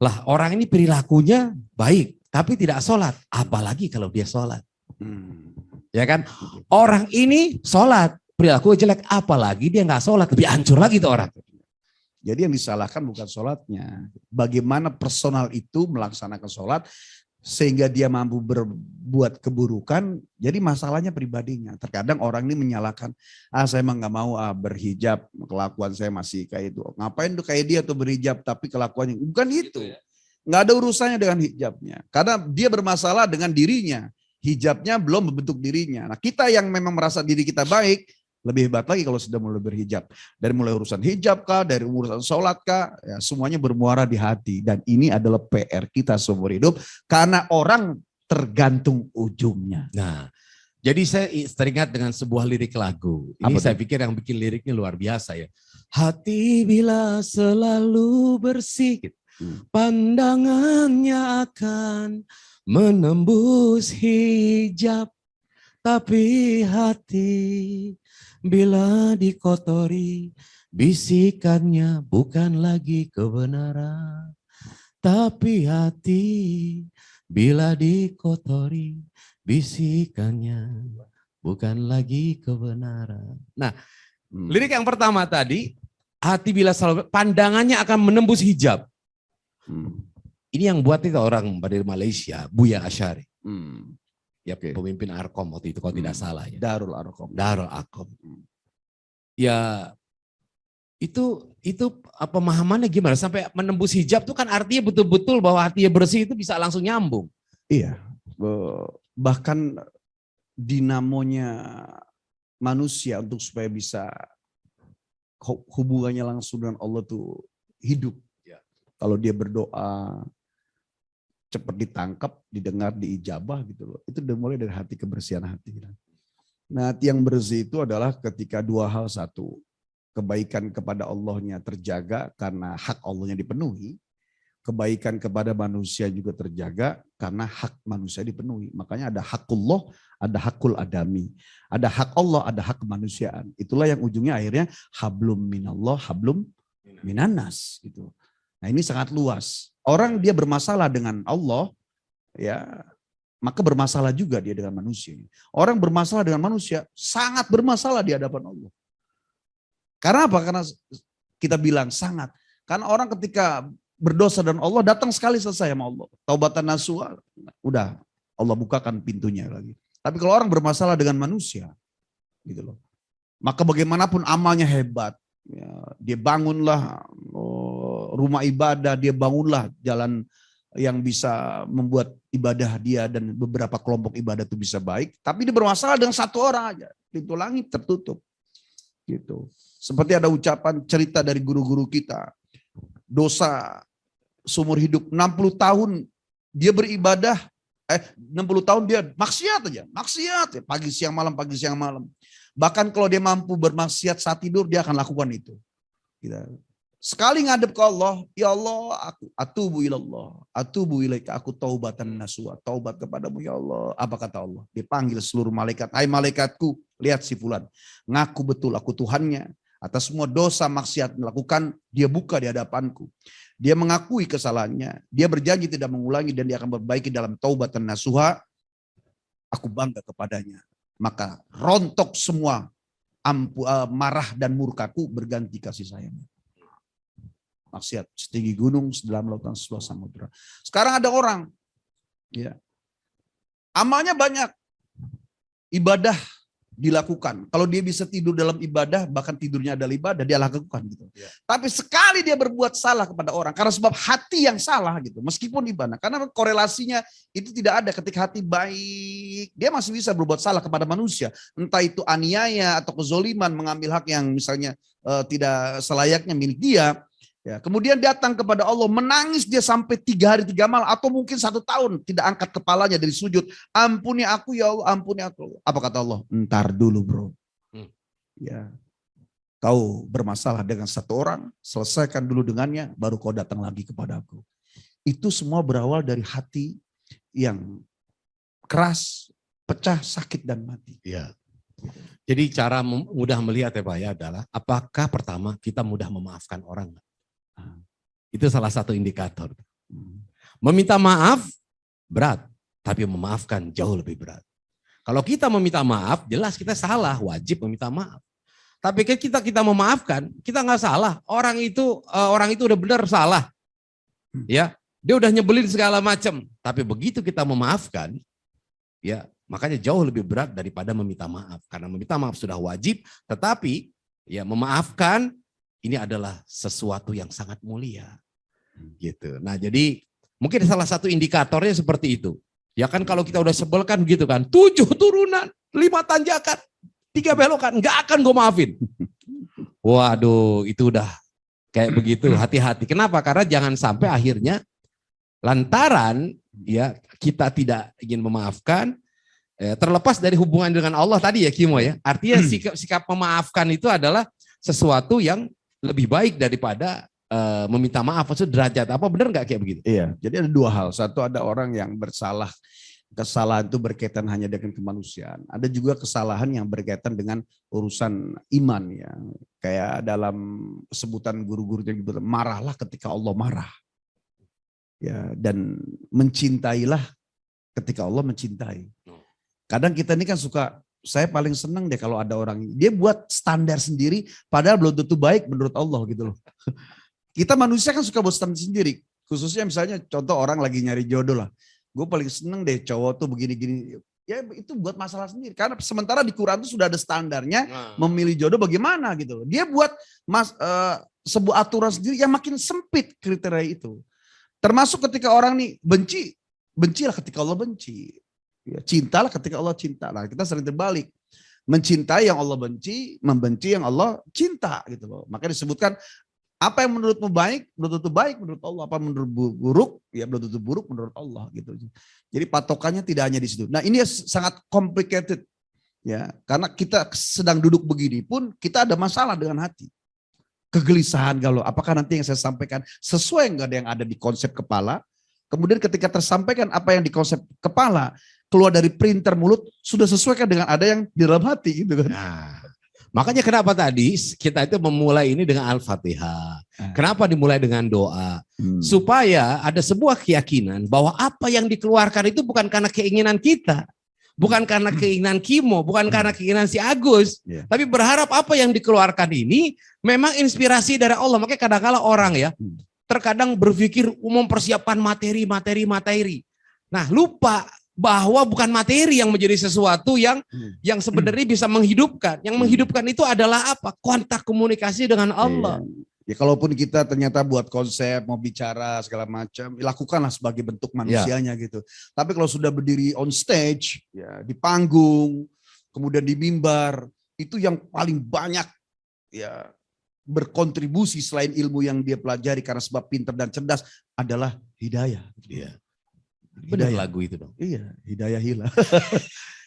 Lah orang ini perilakunya baik, tapi tidak sholat. Apalagi kalau dia sholat. Ya kan? Orang ini sholat, perilakunya jelek, apalagi dia nggak sholat. Lebih hancur lagi tuh orang. Jadi yang disalahkan bukan sholatnya. Bagaimana personal itu melaksanakan sholat, sehingga dia mampu berbuat keburukan, jadi masalahnya pribadinya. Terkadang orang ini menyalahkan, saya emang nggak mau berhijab, kelakuan saya masih kayak itu. Ngapain tuh kayak dia tuh berhijab, tapi kelakuannya bukan itu. Nggak ada urusannya dengan hijabnya, karena dia bermasalah dengan dirinya. Hijabnya belum membentuk dirinya. Nah kita yang memang merasa diri kita baik, lebih hebat lagi kalau sudah mulai berhijab. Dari mulai urusan hijab kah, dari urusan sholat kah, ya semuanya bermuara di hati. Dan ini adalah PR kita seumur hidup, karena orang tergantung ujungnya. Nah, jadi saya teringat dengan sebuah lirik lagu. Ini saya pikir yang bikin liriknya luar biasa ya. Hati bila selalu bersih, pandangannya akan menembus hijab. Tapi hati bila dikotori, bisikannya bukan lagi kebenaran. Tapi hati bila dikotori, bisikannya bukan lagi kebenaran. Nah, lirik yang pertama tadi, hati bila selalu, pandangannya akan menembus hijab. Ini yang buat itu orang dari Malaysia, Buya Asyari. Ya, pemimpin Arkom waktu itu kalau tidak salah ya. Darul Arkom. Darul Arkom. Ya itu pemahamannya gimana sampai menembus hijab itu kan artinya betul-betul bahwa hatinya bersih itu bisa langsung nyambung. Iya. Bahkan dinamonya manusia untuk supaya bisa hubungannya langsung dengan Allah tuh hidup. Ya. Kalau dia berdoa cepat ditangkap, didengar, diijabah gitu loh. Itu dimulai dari hati, kebersihan hati. Nah, hati yang bersih itu adalah ketika dua hal. Satu, kebaikan kepada Allahnya terjaga karena hak Allahnya dipenuhi. Kebaikan kepada manusia juga terjaga karena hak manusia dipenuhi. Makanya ada hakullah, ada hakul adami. Ada hak Allah, ada hak kemanusiaan. Itulah yang ujungnya akhirnya hablum minallah, hablum minanas gitu. Nah, ini sangat luas. Orang dia bermasalah dengan Allah, ya maka bermasalah juga dia dengan manusia. Orang bermasalah dengan manusia sangat bermasalah di hadapan Allah. Karena apa? Karena kita bilang sangat. Karena orang ketika berdosa dan Allah datang sekali selesai sama Allah. Taubatan nasuha, udah Allah bukakan pintunya lagi. Tapi kalau orang bermasalah dengan manusia, gitu loh. Maka bagaimanapun amalnya hebat, ya, dia bangunlah rumah ibadah, dia bangunlah jalan yang bisa membuat ibadah dia dan beberapa kelompok ibadah itu bisa baik. Tapi dia bermasalah dengan satu orang aja, pintu langit tertutup. Gitu. Seperti ada ucapan cerita dari guru-guru kita, dosa seumur hidup 60 tahun dia beribadah, 60 tahun dia maksiat aja, maksiat ya, pagi siang malam. Bahkan kalau dia mampu bermaksiat saat tidur, dia akan lakukan itu. Sekali ngadep ke Allah, ya Allah, aku atubu ilallah, atubu ilaika, aku taubatan nasuha, taubat kepadamu ya Allah. Apa kata Allah? Dipanggil seluruh malaikat, hai malaikatku, lihat si fulan, ngaku betul aku Tuhannya, atas semua dosa maksiat melakukan, dia buka di hadapanku. Dia mengakui kesalahannya, dia berjanji tidak mengulangi dan dia akan berbaiki dalam taubatan nasuha. Aku bangga kepadanya. Maka rontok semua marah dan murkaku, berganti kasih sayang. Maksiat setinggi gunung, sedalam lautan, seluas samudra. Sekarang ada orang, ya, amalnya banyak, ibadah dilakukan. Kalau dia bisa tidur dalam ibadah, bahkan tidurnya adalah ibadah, dia lakukan gitu. Ya. Tapi sekali dia berbuat salah kepada orang, karena sebab hati yang salah gitu, meskipun ibadah, karena korelasinya itu tidak ada. Ketika hati baik, dia masih bisa berbuat salah kepada manusia, entah itu aniaya atau kezoliman, mengambil hak yang misalnya tidak selayaknya milik dia. Ya, kemudian datang kepada Allah, menangis dia sampai 3 hari 3 malam atau mungkin 1 tahun tidak angkat kepalanya dari sujud. Ampuni aku ya Allah, ampuni aku. Apa kata Allah? Ntar dulu bro. Ya, kau bermasalah dengan satu orang, selesaikan dulu dengannya, baru kau datang lagi kepada aku. Itu semua berawal dari hati yang keras, pecah, sakit dan mati. Ya. Jadi cara mudah melihat ya Pak ya adalah apakah pertama kita mudah memaafkan orang? Itu salah satu indikator. Meminta maaf berat, tapi memaafkan jauh lebih berat. Kalau kita meminta maaf, jelas kita salah, wajib meminta maaf. Tapi kita memaafkan, kita nggak salah. Orang itu udah benar salah, ya, dia udah nyebelin segala macam. Tapi begitu kita memaafkan, ya, makanya jauh lebih berat daripada meminta maaf. Karena meminta maaf sudah wajib, tetapi ya memaafkan ini adalah sesuatu yang sangat mulia, gitu. Nah, jadi mungkin salah satu indikatornya seperti itu. Ya kan kalau kita udah sebel kan gitu kan, 7 turunan, 5 tanjakan, 3 belokan, nggak akan gue maafin. Waduh, itu udah kayak begitu. Hati-hati. Kenapa? Karena jangan sampai akhirnya lantaran ya kita tidak ingin memaafkan, terlepas dari hubungan dengan Allah tadi ya Kimo ya. Artinya sikap memaafkan itu adalah sesuatu yang lebih baik daripada meminta maaf. Maksudnya derajat apa, benar nggak kayak begitu? Iya, jadi ada 2 hal. Satu, ada orang yang bersalah, kesalahan itu berkaitan hanya dengan kemanusiaan. Ada juga kesalahan yang berkaitan dengan urusan iman ya. Kayak dalam sebutan guru-guru yang disebut, marahlah ketika Allah marah. Ya, dan mencintailah ketika Allah mencintai. Kadang kita ini kan suka, saya paling senang deh kalau ada orang, dia buat standar sendiri, padahal belum tentu baik menurut Allah gitu loh. Kita manusia kan suka buat standar sendiri, khususnya misalnya contoh orang lagi nyari jodoh lah. Gue paling seneng deh cowok tuh begini-gini, ya itu buat masalah sendiri. Karena sementara di Quran tuh sudah ada standarnya, memilih jodoh bagaimana gitu loh. Dia buat sebuah aturan sendiri yang makin sempit kriteria itu. Termasuk ketika orang nih benci, bencilah ketika Allah benci. Ya, cintalah ketika Allah cinta. Nah, kita sering terbalik. Mencintai yang Allah benci, membenci yang Allah cinta gitu loh. Makanya disebutkan apa yang menurutmu baik, belum tentu baik menurut Allah. Apa menurut buruk, ya belum tentu buruk menurut Allah gitu. Jadi patokannya tidak hanya di situ. Nah, ini sangat complicated ya. Karena kita sedang duduk begini pun kita ada masalah dengan hati. Kegelisahan galau. Apakah nanti yang saya sampaikan sesuai enggak yang ada di konsep kepala? Kemudian ketika tersampaikan apa yang di konsep kepala, keluar dari printer mulut, sudah sesuaikan dengan ada yang di dalam hati gitu kan. Nah, makanya kenapa tadi kita itu memulai ini dengan Al-Fatihah. Kenapa dimulai dengan doa? Supaya ada sebuah keyakinan bahwa apa yang dikeluarkan itu bukan karena keinginan kita. Bukan karena keinginan Kimo, bukan karena keinginan si Agus. Tapi berharap apa yang dikeluarkan ini memang inspirasi dari Allah. Makanya kadang-kadang orang ya, terkadang berpikir mempersiapkan materi. Nah, lupa bahwa bukan materi yang menjadi sesuatu yang sebenarnya bisa menghidupkan. Yang menghidupkan itu adalah apa? Kontak komunikasi dengan Allah. Ya kalaupun kita ternyata buat konsep, mau bicara segala macam, lakukanlah sebagai bentuk manusianya gitu. Tapi kalau sudah berdiri on stage, ya di panggung, kemudian di mimbar, itu yang paling banyak ya berkontribusi selain ilmu yang dia pelajari karena sebab pintar dan cerdas adalah hidayah. Iya. Benar Hidayah. lagu itu dong. Iya, hidayah hilang.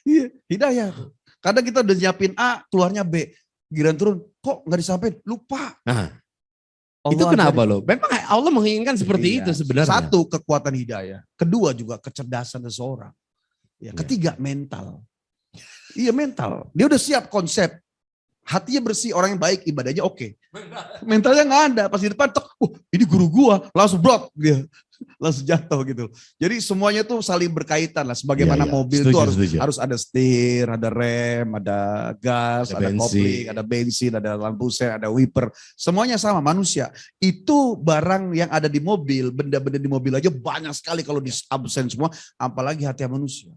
Iya, hidayah. Kadang kita udah nyiapin A, keluarnya B. Giliran turun, kok nggak disampaikan? Lupa. Nah, Allah itu kenapa ajari. loh? Memang Allah menginginkan seperti Iya. itu sebenarnya. Satu, kekuatan hidayah. Kedua juga kecerdasan seseorang. Ya, ketiga, mental. Iya, mental. Dia udah siap konsep. Hatinya bersih, orang yang baik, ibadahnya oke. Mentalnya nggak ada. Pas di depan, ini guru gua. Langsung blok dia. Langsung jatuh gitu. Jadi semuanya tuh saling berkaitan lah. Sebagaimana Iya, iya. mobil Setuju, tuh setuju. harus ada setir, ada rem, ada gas, Ada ada bensin. kopling, ada bensin, ada lampu sen, ada wiper. Semuanya sama manusia. Itu barang yang ada di mobil, benda-benda di mobil aja banyak sekali kalau di absen semua. Apalagi hati manusia.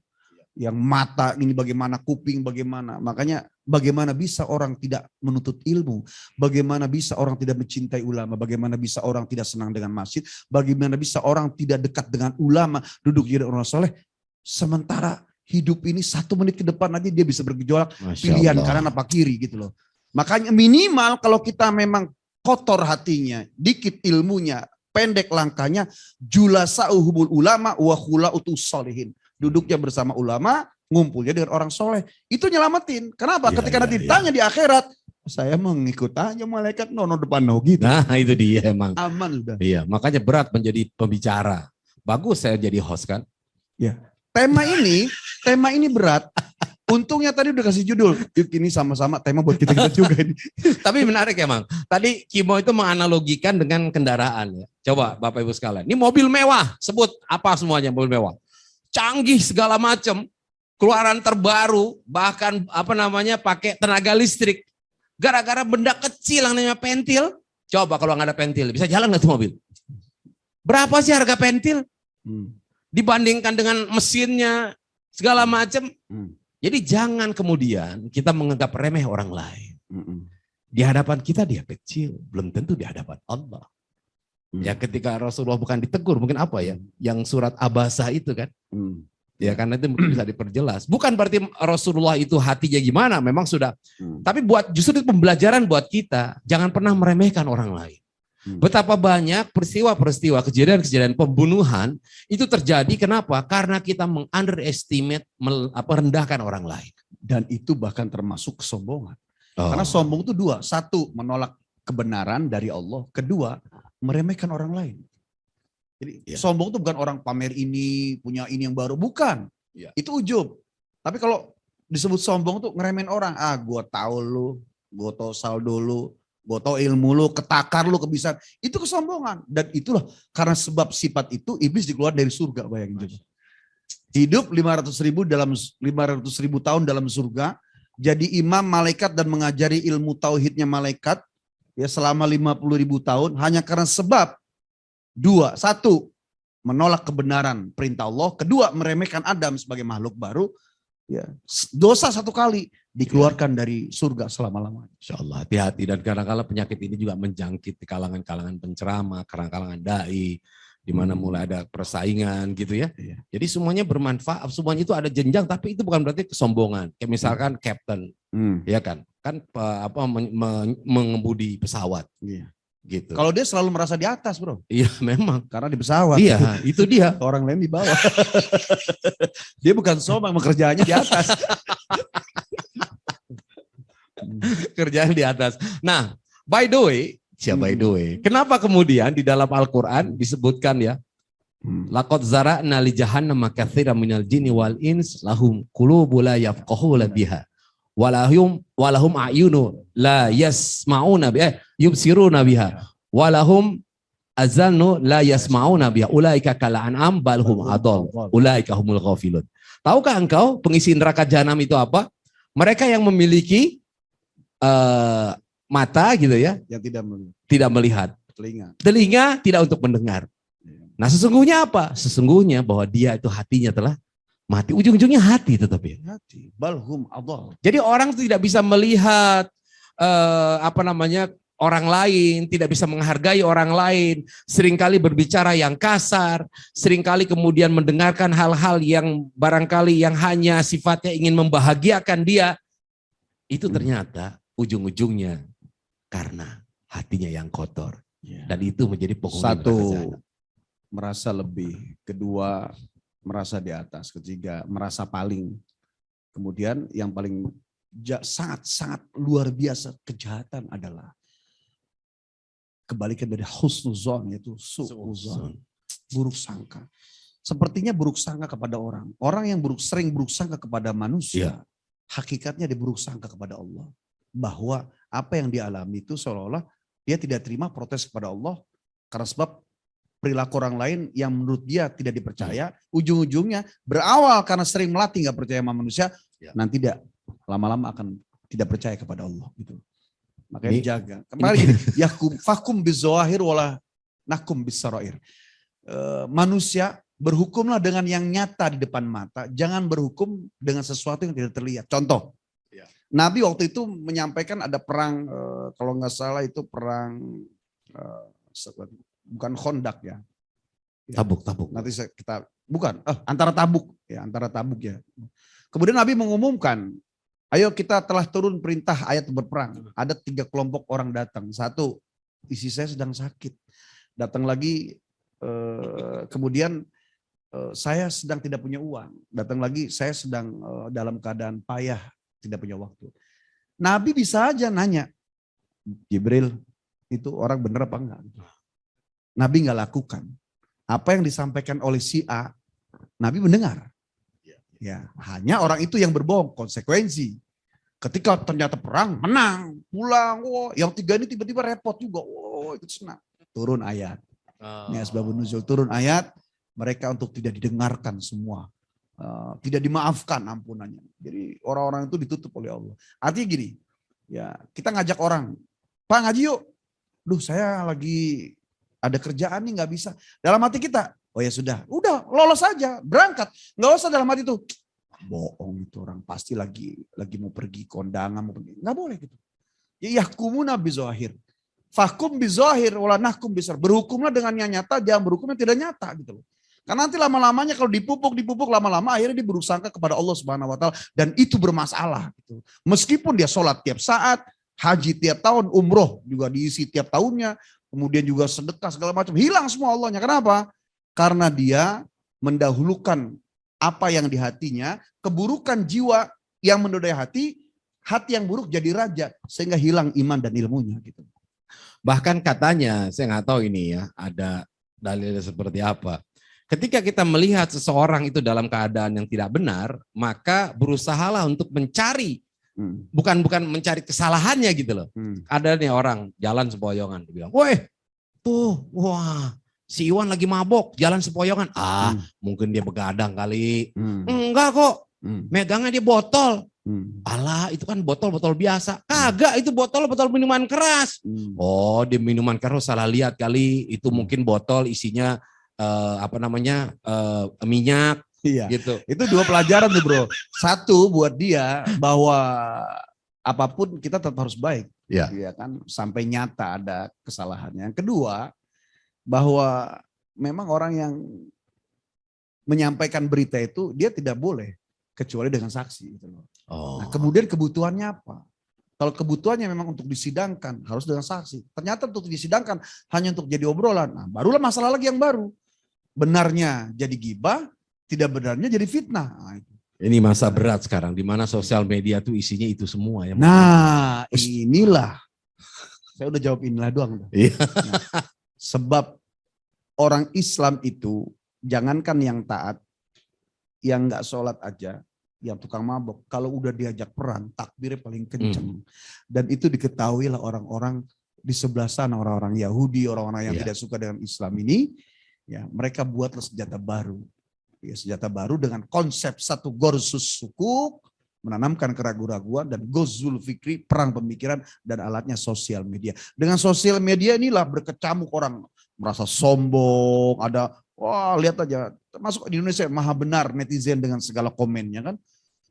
Yang mata ini bagaimana, kuping bagaimana. Makanya bagaimana bisa orang tidak menuntut ilmu. Bagaimana bisa orang tidak mencintai ulama. Bagaimana bisa orang tidak senang dengan masjid. Bagaimana bisa orang tidak dekat dengan ulama. Duduk jadi orang soleh. Sementara hidup ini 1 menit ke depan aja dia bisa bergejolak. Masya Pilihan Allah. kanan apa kiri gitu loh. Makanya minimal kalau kita memang kotor hatinya. Dikit ilmunya. Pendek langkahnya. Julasa'uhumul ulama wa khula'utus solihin. Duduknya bersama ulama, ngumpulnya dengan orang soleh. Itu nyelamatin. Kenapa? Ya, Ketika ya, nanti ya. ditanya di akhirat, saya mengikut aja malaikat nono depan no gitu. Nah, itu dia emang. Aman udah. Iya, makanya berat menjadi pembicara. Bagus saya jadi host kan. Tema ini berat. Untungnya tadi udah kasih judul. Yuk ini sama-sama tema buat kita juga ini. Tapi menarik emang. Tadi Kimo itu menganalogikan dengan kendaraan ya. Coba Bapak Ibu sekalian. Ini mobil mewah. Sebut apa semuanya mobil mewah. Canggih segala macam. Keluaran terbaru. Bahkan pakai tenaga listrik. Gara-gara benda kecil yang namanya pentil. Coba kalau nggak ada pentil. Bisa jalan nggak tuh mobil? Berapa sih harga pentil? Dibandingkan dengan mesinnya. Segala macam. Jadi jangan kemudian kita menganggap remeh orang lain. Di hadapan kita dia kecil, belum tentu di hadapan Allah. Ya ketika Rasulullah bukan ditegur, mungkin apa ya? Yang surat Abasa itu kan. Ya karena itu mungkin bisa diperjelas. Bukan berarti Rasulullah itu hatinya gimana, memang sudah. Tapi justru itu pembelajaran buat kita. Jangan pernah meremehkan orang lain. Betapa banyak peristiwa-peristiwa, kejadian-kejadian pembunuhan itu terjadi. Kenapa? Karena kita meng-underestimate, merendahkan orang lain. Dan itu bahkan termasuk kesombongan. Oh. Karena sombong itu dua. Satu, menolak kebenaran dari Allah. Kedua, meremehkan orang lain. Jadi sombong itu bukan orang pamer ini, punya ini yang baru. Bukan. Itu ujub. Tapi kalau disebut sombong tuh ngeremehin orang. Gue tahu lu, gue tahu saldo lu, gue tahu ilmu lu, ketakar lu, kebiasaan. Itu kesombongan. Dan itulah karena sebab sifat itu iblis dikeluarkan dari surga. Bayangin. Hidup 500.000 tahun dalam surga. Jadi imam malaikat dan mengajari ilmu tauhidnya malaikat. Ya selama 50.000 tahun. Hanya karena sebab. Dua. Satu. Menolak kebenaran perintah Allah. Kedua. Meremehkan Adam sebagai makhluk baru. Ya, dosa 1 kali dikeluarkan dari surga selama-lamanya. Insya Allah hati-hati, dan kadang-kadang penyakit ini juga menjangkit di kalangan-kalangan penceramah, kalangan dai, di mana mulai ada persaingan gitu ya. Jadi semuanya bermanfaat, semuanya itu ada jenjang, tapi itu bukan berarti kesombongan. Kayak misalkan kapten, ya kan mengemudi pesawat. Gitu. Kalau dia selalu merasa di atas, bro. Iya, memang. Karena di pesawat. Iya, itu dia. Orang lain di bawah. Dia bukan sombong, kerjaannya di atas. Kerjaan di atas. Nah, by the way, kenapa kemudian di dalam Al-Quran disebutkan ya, laqad zara'na li jahannama katsiran minal jinni wal ins lahum qulubun la yafqahuna biha walahum a'yunu la yasma'una biha yubsiruna biha walahum azanu la yasma'una biha ulaika kal an'am bal hum adall ulaika humul ghafilun. Tahukah engkau pengisi neraka jahanam itu apa? Mereka yang memiliki mata gitu ya, yang tidak melihat, telinga tidak untuk mendengar. Nah sesungguhnya apa? Sesungguhnya bahwa dia itu hatinya telah mati. Ujung-ujungnya hati tetapi. Balhum adall. Jadi orang tidak bisa melihat orang lain, tidak bisa menghargai orang lain, seringkali berbicara yang kasar, seringkali kemudian mendengarkan hal-hal yang barangkali yang hanya sifatnya ingin membahagiakan dia, itu ternyata ujung-ujungnya karena hatinya yang kotor. Dan itu menjadi penghuni Satu, neraka jahanam. merasa lebih. Kedua, merasa di atas. Ketiga, merasa paling. Kemudian yang paling sangat-sangat luar biasa kejahatan adalah kebalikan dari husnuzon, yaitu su'uzon, buruk sangka. Sepertinya buruk sangka kepada orang. Orang yang sering buruk sangka kepada manusia, hakikatnya dia buruk sangka kepada Allah. Bahwa apa yang dia alami itu seolah-olah dia tidak terima protes kepada Allah karena sebab perilaku orang lain yang menurut dia tidak dipercaya, ujung-ujungnya berawal karena sering melatih nggak percaya sama manusia, nanti dia lama-lama akan tidak percaya kepada Allah gitu. Makanya dijaga. Kemarin gini, fakum bizawahir wala nakum bisarair. Manusia berhukumlah dengan yang nyata di depan mata, jangan berhukum dengan sesuatu yang tidak terlihat. Contoh, Nabi waktu itu menyampaikan ada perang, kalau nggak salah itu perang bukan Khandaq ya. Tabuk. Nanti bukan, antara Tabuk ya. Kemudian Nabi mengumumkan, ayo kita telah turun perintah ayat berperang. Ada 3 kelompok orang datang. Satu, istri saya sedang sakit. Datang lagi, kemudian saya sedang tidak punya uang. Datang lagi, saya sedang dalam keadaan payah, tidak punya waktu. Nabi bisa aja nanya, Jibril, itu orang benar apa enggak? Nabi nggak lakukan. Apa yang disampaikan oleh si A, Nabi mendengar. Ya, hanya orang itu yang berbohong, konsekuensi. Ketika ternyata perang, menang, pulang, yang 3 ini tiba-tiba repot juga, ikut senang. Turun ayat. Ini asbabun nuzul, turun ayat, mereka untuk tidak didengarkan semua. Tidak dimaafkan ampunannya. Jadi orang-orang itu ditutup oleh Allah. Artinya gini, ya kita ngajak orang, Pak ngaji yuk. Duh saya lagi ada kerjaan nih nggak bisa. Dalam hati kita, oh ya sudah lolos aja, berangkat. Nggak usah dalam hati itu, bohong itu orang pasti lagi mau pergi kondangan, mau pergi. Nggak boleh gitu. Ya yahkumuna bizahir. Fakum bizahir wala nahkum bisar. Berhukumlah dengan yang nyata, jangan berhukum yang tidak nyata gitu loh. Karena nanti lama-lamanya kalau dipupuk lama-lama akhirnya dia buruk sangka kepada Allah Subhanahu wa taala dan itu bermasalah gitu. Meskipun dia sholat tiap saat, haji tiap tahun, umroh juga diisi tiap tahunnya, kemudian juga sedekah segala macam, hilang semua Allahnya. Kenapa? Karena dia mendahulukan apa yang di hatinya, keburukan jiwa yang menodai hati yang buruk jadi raja sehingga hilang iman dan ilmunya gitu. Bahkan katanya, saya nggak tahu ini ya, ada dalilnya seperti apa. Ketika kita melihat seseorang itu dalam keadaan yang tidak benar, maka berusahalah untuk mencari, bukan mencari kesalahannya gitu loh. Ada nih orang jalan sepoyongan, dia bilang, wah, si Iwan lagi mabok, jalan sepoyongan. Mungkin dia begadang kali. Enggak kok, megangnya dia botol. Alah, itu kan botol biasa. Kagak, itu botol minuman keras. Oh, di minuman keras salah lihat kali. Itu mungkin botol isinya minyak. Iya. Gitu. Itu 2 pelajaran tuh bro. Satu buat dia bahwa apapun kita tetap harus baik. Ya. Ya kan, sampai nyata ada kesalahannya. Yang kedua, bahwa memang orang yang menyampaikan berita itu dia tidak boleh kecuali dengan saksi gitu loh. Nah, kemudian kebutuhannya apa? Kalau kebutuhannya memang untuk disidangkan harus dengan saksi. Ternyata untuk disidangkan hanya untuk jadi obrolan. Nah, barulah masalah lagi yang baru. Benarnya jadi gibah, tidak benarnya jadi fitnah. Nah, itu. Ini masa berat sekarang di mana sosial media tuh isinya itu semua ya. Nah, inilah. Saya udah jawab inilah doang. Nah, sebab orang Islam itu jangankan yang taat, yang nggak sholat aja, yang tukang mabok, kalau udah diajak perang, takbirnya paling kenceng. Dan itu diketahui lah orang-orang di sebelah sana, orang-orang Yahudi, orang-orang yang tidak suka dengan Islam ini, ya mereka buatlah senjata baru. Ya, senjata baru dengan konsep satu gorsus sukuk, menanamkan keraguan-raguan, dan gozul fikri, perang pemikiran, dan alatnya sosial media. Dengan sosial media inilah berkecamuk orang merasa sombong, ada, wah lihat aja, termasuk di Indonesia maha benar netizen dengan segala komennya kan.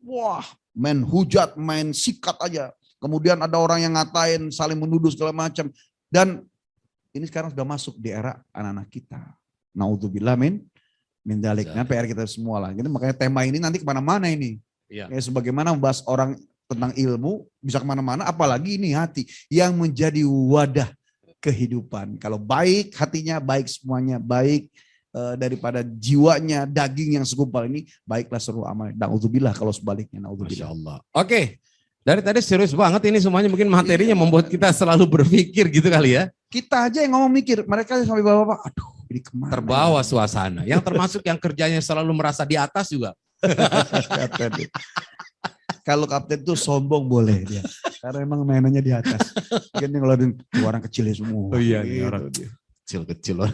Wah, main hujat, main sikat aja kemudian ada orang yang ngatain, saling menuduh segala macam. Dan ini sekarang sudah masuk di era anak-anak kita. Naudzubillah min dalik. Nah, PR kita semua lah. Jadi makanya tema ini nanti kemana-mana ini. Iya. Ya, sebagaimana membahas orang tentang ilmu bisa kemana-mana, apalagi ini hati yang menjadi wadah kehidupan. Kalau baik hatinya, baik semuanya, baik daripada jiwanya, daging yang segumpal ini, baiklah seluruh amal. Naudzubillah kalau sebaliknya. Masya Naudzubillah. Allah. Oke. Dari tadi serius banget ini semuanya, mungkin materinya membuat kita selalu berpikir gitu kali ya. Kita aja yang ngomong mikir, mereka sampai bapak-bapak, aduh ini kemana? Terbawa suasana. Yang termasuk yang kerjanya selalu merasa di atas juga. Kapten. Kalau kapten tuh sombong boleh dia. Karena emang mainannya di atas. Kan yang ngeluarin orang kecil semua. Oh iya, nih Gitu orang dia. kecil-kecil.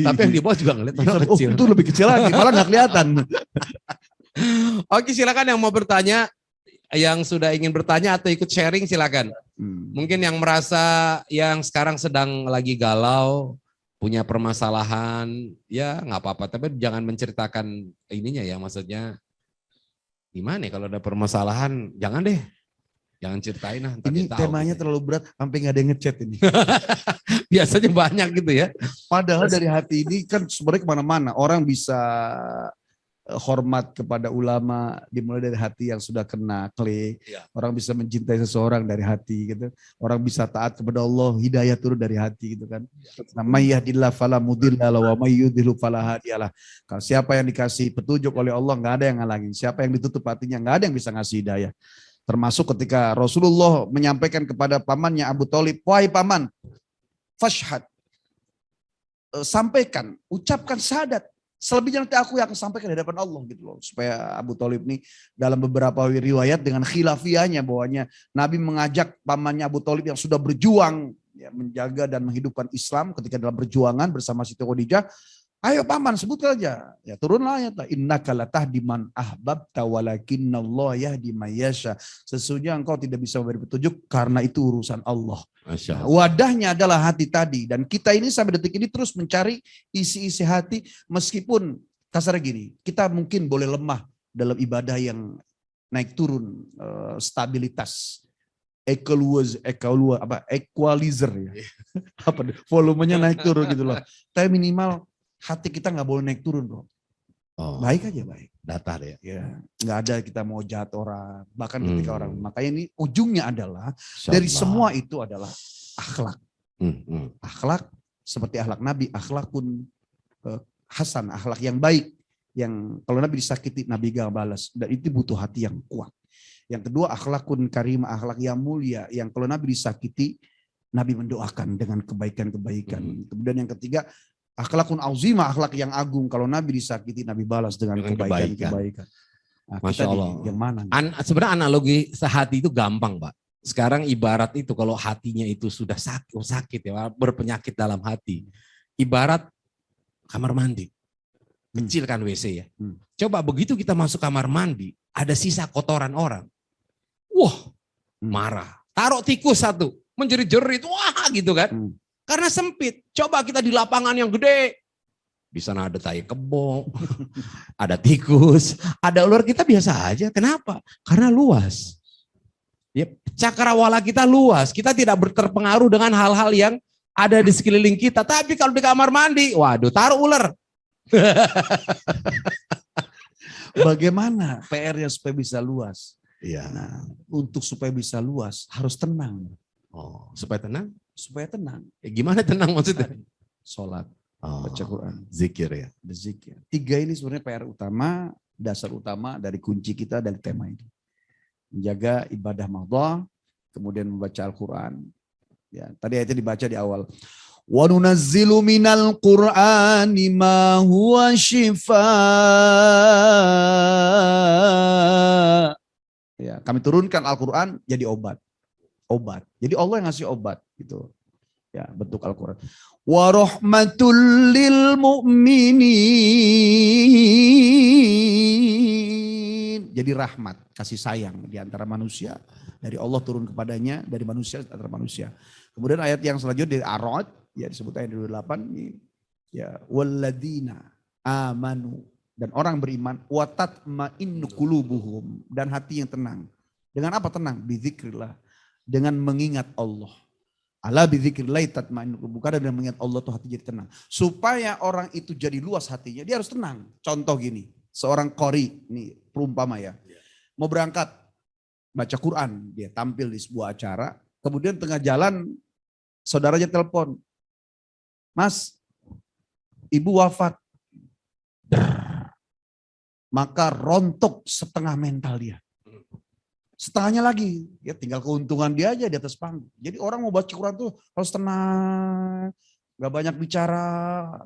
Tapi yang di bawah juga ngeliat orang Oh, kecil. itu lebih kecil lagi, malah nggak kelihatan. Oke, silakan yang mau bertanya, yang sudah ingin bertanya atau ikut sharing silakan. Mungkin yang merasa yang sekarang sedang lagi galau, punya permasalahan, ya nggak apa-apa. Tapi jangan menceritakan ininya ya, maksudnya gimana ya kalau ada permasalahan, jangan deh. Jangan ceritain lah. ntar Ini dia tahu temanya gitu. terlalu berat, sampai nggak ada yang ngechat ini. Biasanya banyak gitu ya. Padahal dari hati ini kan sebenarnya kemana-mana. Orang bisa hormat kepada ulama dimulai dari hati yang sudah kena klik. Ya. Orang bisa mencintai seseorang dari hati gitu. Orang bisa taat kepada Allah, hidayah turun dari hati gitu kan. Nah, may yahdihillahu fala mudilla lahu wa may yudhlil fala hadiyalah. Kalau siapa yang dikasih petunjuk oleh Allah nggak ada yang ngalangin. Siapa yang ditutup hatinya nggak ada yang bisa ngasih hidayah. Termasuk ketika Rasulullah menyampaikan kepada pamannya Abu Thalib, wahai paman, fashhad, sampaikan, ucapkan syahadat. Selebihnya nanti aku yang akan sampaikan di hadapan Allah gitu loh. Supaya Abu Thalib ini dalam beberapa riwayat dengan khilafiyahnya bahwanya Nabi mengajak pamannya Abu Thalib yang sudah berjuang ya, menjaga dan menghidupkan Islam ketika dalam perjuangan bersama Siti Khadijah. Ayo paman sebutkan aja. Ya turunlah ayat. Innaka latahdi man ahbabta walakinnallaha yahdi may yasha. Sesungguhnya engkau tidak bisa memberi petunjuk karena itu urusan Allah. Masya Allah. Wadahnya adalah hati tadi. Dan kita ini sampai detik ini terus mencari isi-isi hati. Meskipun kasar gini, kita mungkin boleh lemah dalam ibadah yang naik turun stabilitas. Equalizer ya. Apa volumenya naik turun gitu loh. Tapi minimal hati kita nggak boleh naik turun bro. Oh, Baik aja baik. datar ya. Ya, nggak ada kita mau jahat orang. Bahkan ketika orang. Makanya ini ujungnya adalah Masya dari Allah. semua itu adalah akhlak. Hmm. Akhlak seperti akhlak Nabi, akhlak pun hasan, akhlak yang baik. Yang kalau Nabi disakiti, Nabi gak balas. Dan itu butuh hati yang kuat. Yang kedua akhlakun karimah, akhlak yang mulia. Yang kalau Nabi disakiti, Nabi mendoakan dengan kebaikan-kebaikan. Kemudian yang ketiga, akhlakun azimah, akhlak yang agung. Kalau Nabi disakiti, Nabi balas dengan kebaikan-kebaikan. Nah, Masya kita Allah. yang mana? Sebenarnya analogi sehati itu gampang Pak. Sekarang ibarat itu kalau hatinya itu sudah sakit ya, berpenyakit dalam hati. Ibarat kamar mandi. Kecil kan WC ya. Coba begitu kita masuk kamar mandi, ada sisa kotoran orang. Wah, marah. Taruh tikus satu, menjerit-jerit, wah gitu kan. Karena sempit. Coba kita di lapangan yang gede. Di sana ada tai kebo, ada tikus, ada ular, kita biasa aja. Kenapa? Karena luas. Ya, cakrawala kita luas. Kita tidak terpengaruh dengan hal-hal yang ada di sekeliling kita. Tapi kalau di kamar mandi, waduh, taruh ular. Bagaimana PR-nya supaya bisa luas? Iya. Nah, untuk supaya bisa luas harus tenang. Oh, supaya tenang? Supaya tenang. Gimana tenang maksudnya? Sholat, Oh, baca Quran, zikir ya. berzikir. 3 ini sebenarnya PR utama, dasar utama dari kunci kita dari tema ini. Menjaga ibadah mahdoh, kemudian membaca Al-Quran. Ya, tadi ayatnya dibaca di awal. Wa nunazzilu minal Qur'ani ma huwa shifaa. Ya, kami turunkan Al-Quran jadi obat. Jadi Allah yang ngasih obat gitu. Ya, bentuk Al-Quran. Wa rahmatul lil mu'minin. Jadi rahmat, kasih sayang di antara manusia. Dari Allah turun kepadanya, dari manusia antara manusia. Kemudian ayat yang selanjutnya dari Ar-Ra'd, ya disebut ayat 28 ini. Ya, walladzina amanu, dan orang beriman, wa tatma'innu qulubuhum, dan hati yang tenang. Dengan apa tenang? Bizikrillah. dengan mengingat Allah. Ala bidzikrillah tatma'innul qulub. Karena dengan mengingat Allah tuh hati jadi tenang. Supaya orang itu jadi luas hatinya, dia harus tenang. Contoh gini, seorang qori, ini perumpama ya. Mau berangkat baca Quran, dia tampil di sebuah acara, kemudian tengah jalan saudaranya telepon. Mas, ibu wafat. Maka rontok setengah mental dia. Setengahnya lagi, ya tinggal keuntungan dia aja di atas panggung. Jadi orang mau baca Quran tuh harus tenang, gak banyak bicara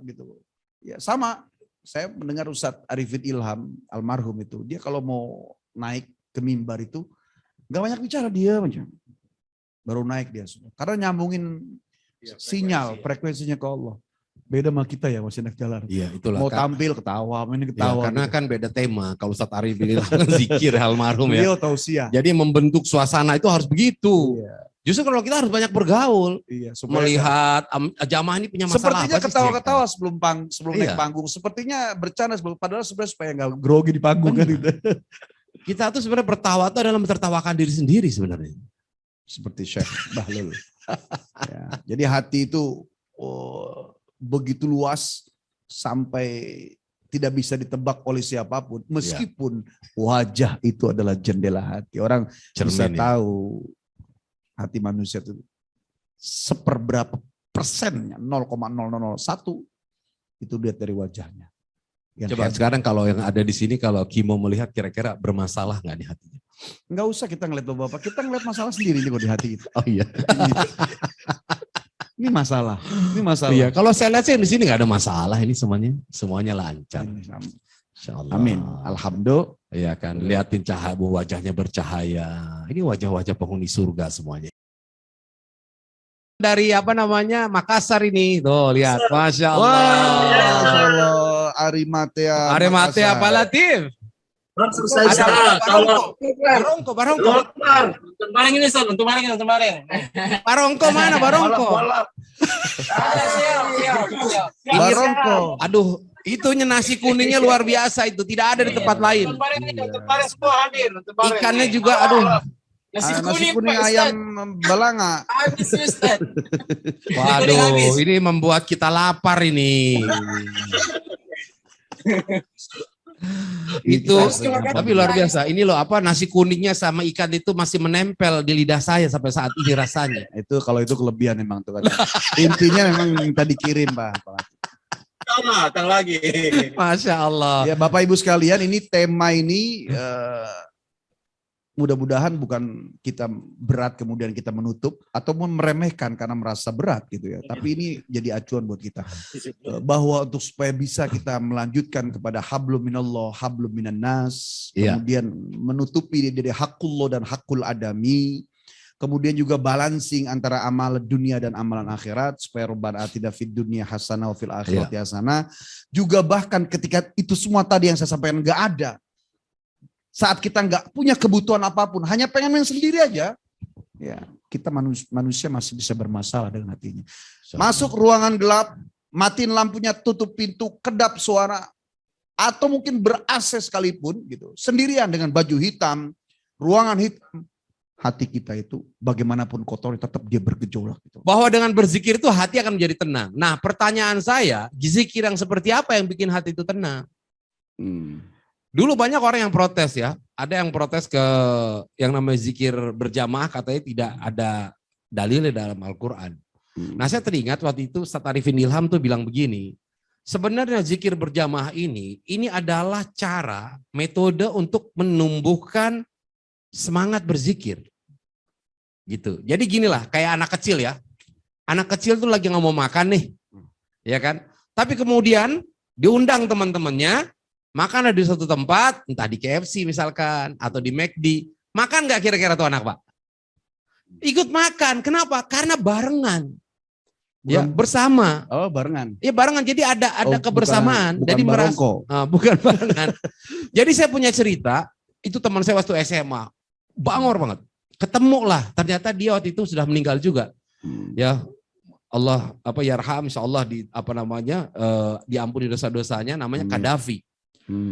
gitu. Ya sama, saya mendengar Ustadz Arifin Ilham almarhum itu, dia kalau mau naik ke mimbar itu gak banyak bicara, dia macam baru naik dia sudah. Karena nyambungin sinyal, frekuensinya ke Allah. Beda sama kita ya masih naik jalan. Iya, itulah. Mau tampil ketawa, ini Ya, ketawa. karena gitu. kan beda tema. Kalau Ustadz Arif bilang zikir almarhum ya. Beliau tausiah. Jadi membentuk suasana itu harus begitu. Iya, Justru kalau kita harus banyak bergaul, iya, supaya melihat jamaah ini punya masalah sepertinya apa sih, ketawa-ketawa Cek? sebelum Iya. naik panggung. Sepertinya bercanda sebelum, padahal sebenarnya supaya nggak grogi di panggung kan gitu. Kita tuh sebenarnya bertawa itu adalah mentertawakan diri sendiri sebenarnya. Seperti Syekh Bahlul. Ya, jadi hati itu begitu luas sampai tidak bisa ditebak oleh siapapun. Meskipun wajah itu adalah jendela hati. Orang bisa Cermin ya. tahu hati manusia itu seperberapa persennya, 0,0001 itu lihat dari wajahnya. Yang Coba hebat. sekarang kalau yang ada di sini, kalau Kimo melihat kira-kira bermasalah nggak di hatinya? Nggak usah kita ngeliat Bapak, kita ngeliat masalah sendiri nih kok di hati kita. Oh iya. Ini masalah, Iya, kalau saya lihat sih di sini nggak ada masalah, ini semuanya lancar. Insya Allah. Amin. Alhamdulillah. Iya kan, liatin cahaya, wajahnya bercahaya. Ini wajah-wajah penghuni surga semuanya. Dari apa namanya, Makassar ini, tuh lihat, Masya Allah. Wah, Masya Allah. Arimatea. Arimatea Makassar. apa Latif? Ada kalau Barongko. untuk maling ini Son, untuk maling. Barongko mana Barongko? Barongko. Aduh, itunya nasi kuningnya luar biasa itu, tidak ada di tempat lain. Untuk maling semua hadir. Ikannya juga, aduh. Nasi Nasi kuning kuning Pak ayam Ustaz. belanga. Habis Ustaz. Waduh, ini membuat kita lapar ini. Itu tapi luar biasa. Ini loh apa, nasi kuningnya sama ikan itu masih menempel di lidah saya sampai saat ini rasanya. Itu kalau itu kelebihan memang tuh kan. Intinya memang minta dikirim Pak. Datang lagi. Masya Allah. Ya Bapak Ibu sekalian, ini tema ini mudah-mudahan bukan kita berat kemudian kita menutup ataupun meremehkan karena merasa berat gitu ya. Tapi ini jadi acuan buat kita. Bahwa untuk supaya bisa kita melanjutkan kepada hablum minallah, hablum minan nas, Iya. kemudian menutupi dari hakullah dan hakul adami, kemudian juga balancing antara amal dunia dan amalan akhirat, supaya Rabbana atina fid dunya hasanah wa fil akhirati hasanah. Juga bahkan ketika itu semua tadi yang saya sampaikan enggak ada, saat kita nggak punya kebutuhan apapun, hanya pengen main sendiri aja, ya kita manusia masih bisa bermasalah dengan hatinya. Masuk ruangan gelap, matiin lampunya, tutup pintu, kedap suara, atau mungkin ber-AC sekalipun, gitu, sendirian dengan baju hitam, ruangan hitam, hati kita itu bagaimanapun kotor tetap dia bergejolak. Gitu. Bahwa dengan berzikir itu hati akan menjadi tenang. Nah, pertanyaan saya, zikir yang seperti apa yang bikin hati itu tenang? Dulu banyak orang yang protes ya. Ada yang protes ke yang namanya zikir berjamaah, katanya tidak ada dalilnya dalam Al-Quran. Nah, saya teringat waktu itu Ustadz Arifin Ilham tuh bilang begini. Sebenarnya zikir berjamaah ini adalah cara, metode untuk menumbuhkan semangat berzikir. Gitu. Jadi ginilah, kayak anak kecil ya. Anak kecil tuh lagi nggak mau makan nih. Ya kan? Tapi kemudian diundang teman-temannya, makan di suatu tempat, entah di KFC misalkan, atau di McD. Makan nggak kira-kira tuh anak Pak? Ikut makan. Kenapa? Karena barengan. Ya, bersama. Oh, barengan. Ya barengan, jadi ada kebersamaan. Bukan Jadi barongko. bukan barengan. Jadi saya punya cerita, itu teman saya waktu SMA. Bangor banget. Ketemu lah, ternyata dia waktu itu sudah meninggal juga. Ya, Allah yarham, insyaallah diampuni dosa-dosanya, namanya Kadafi.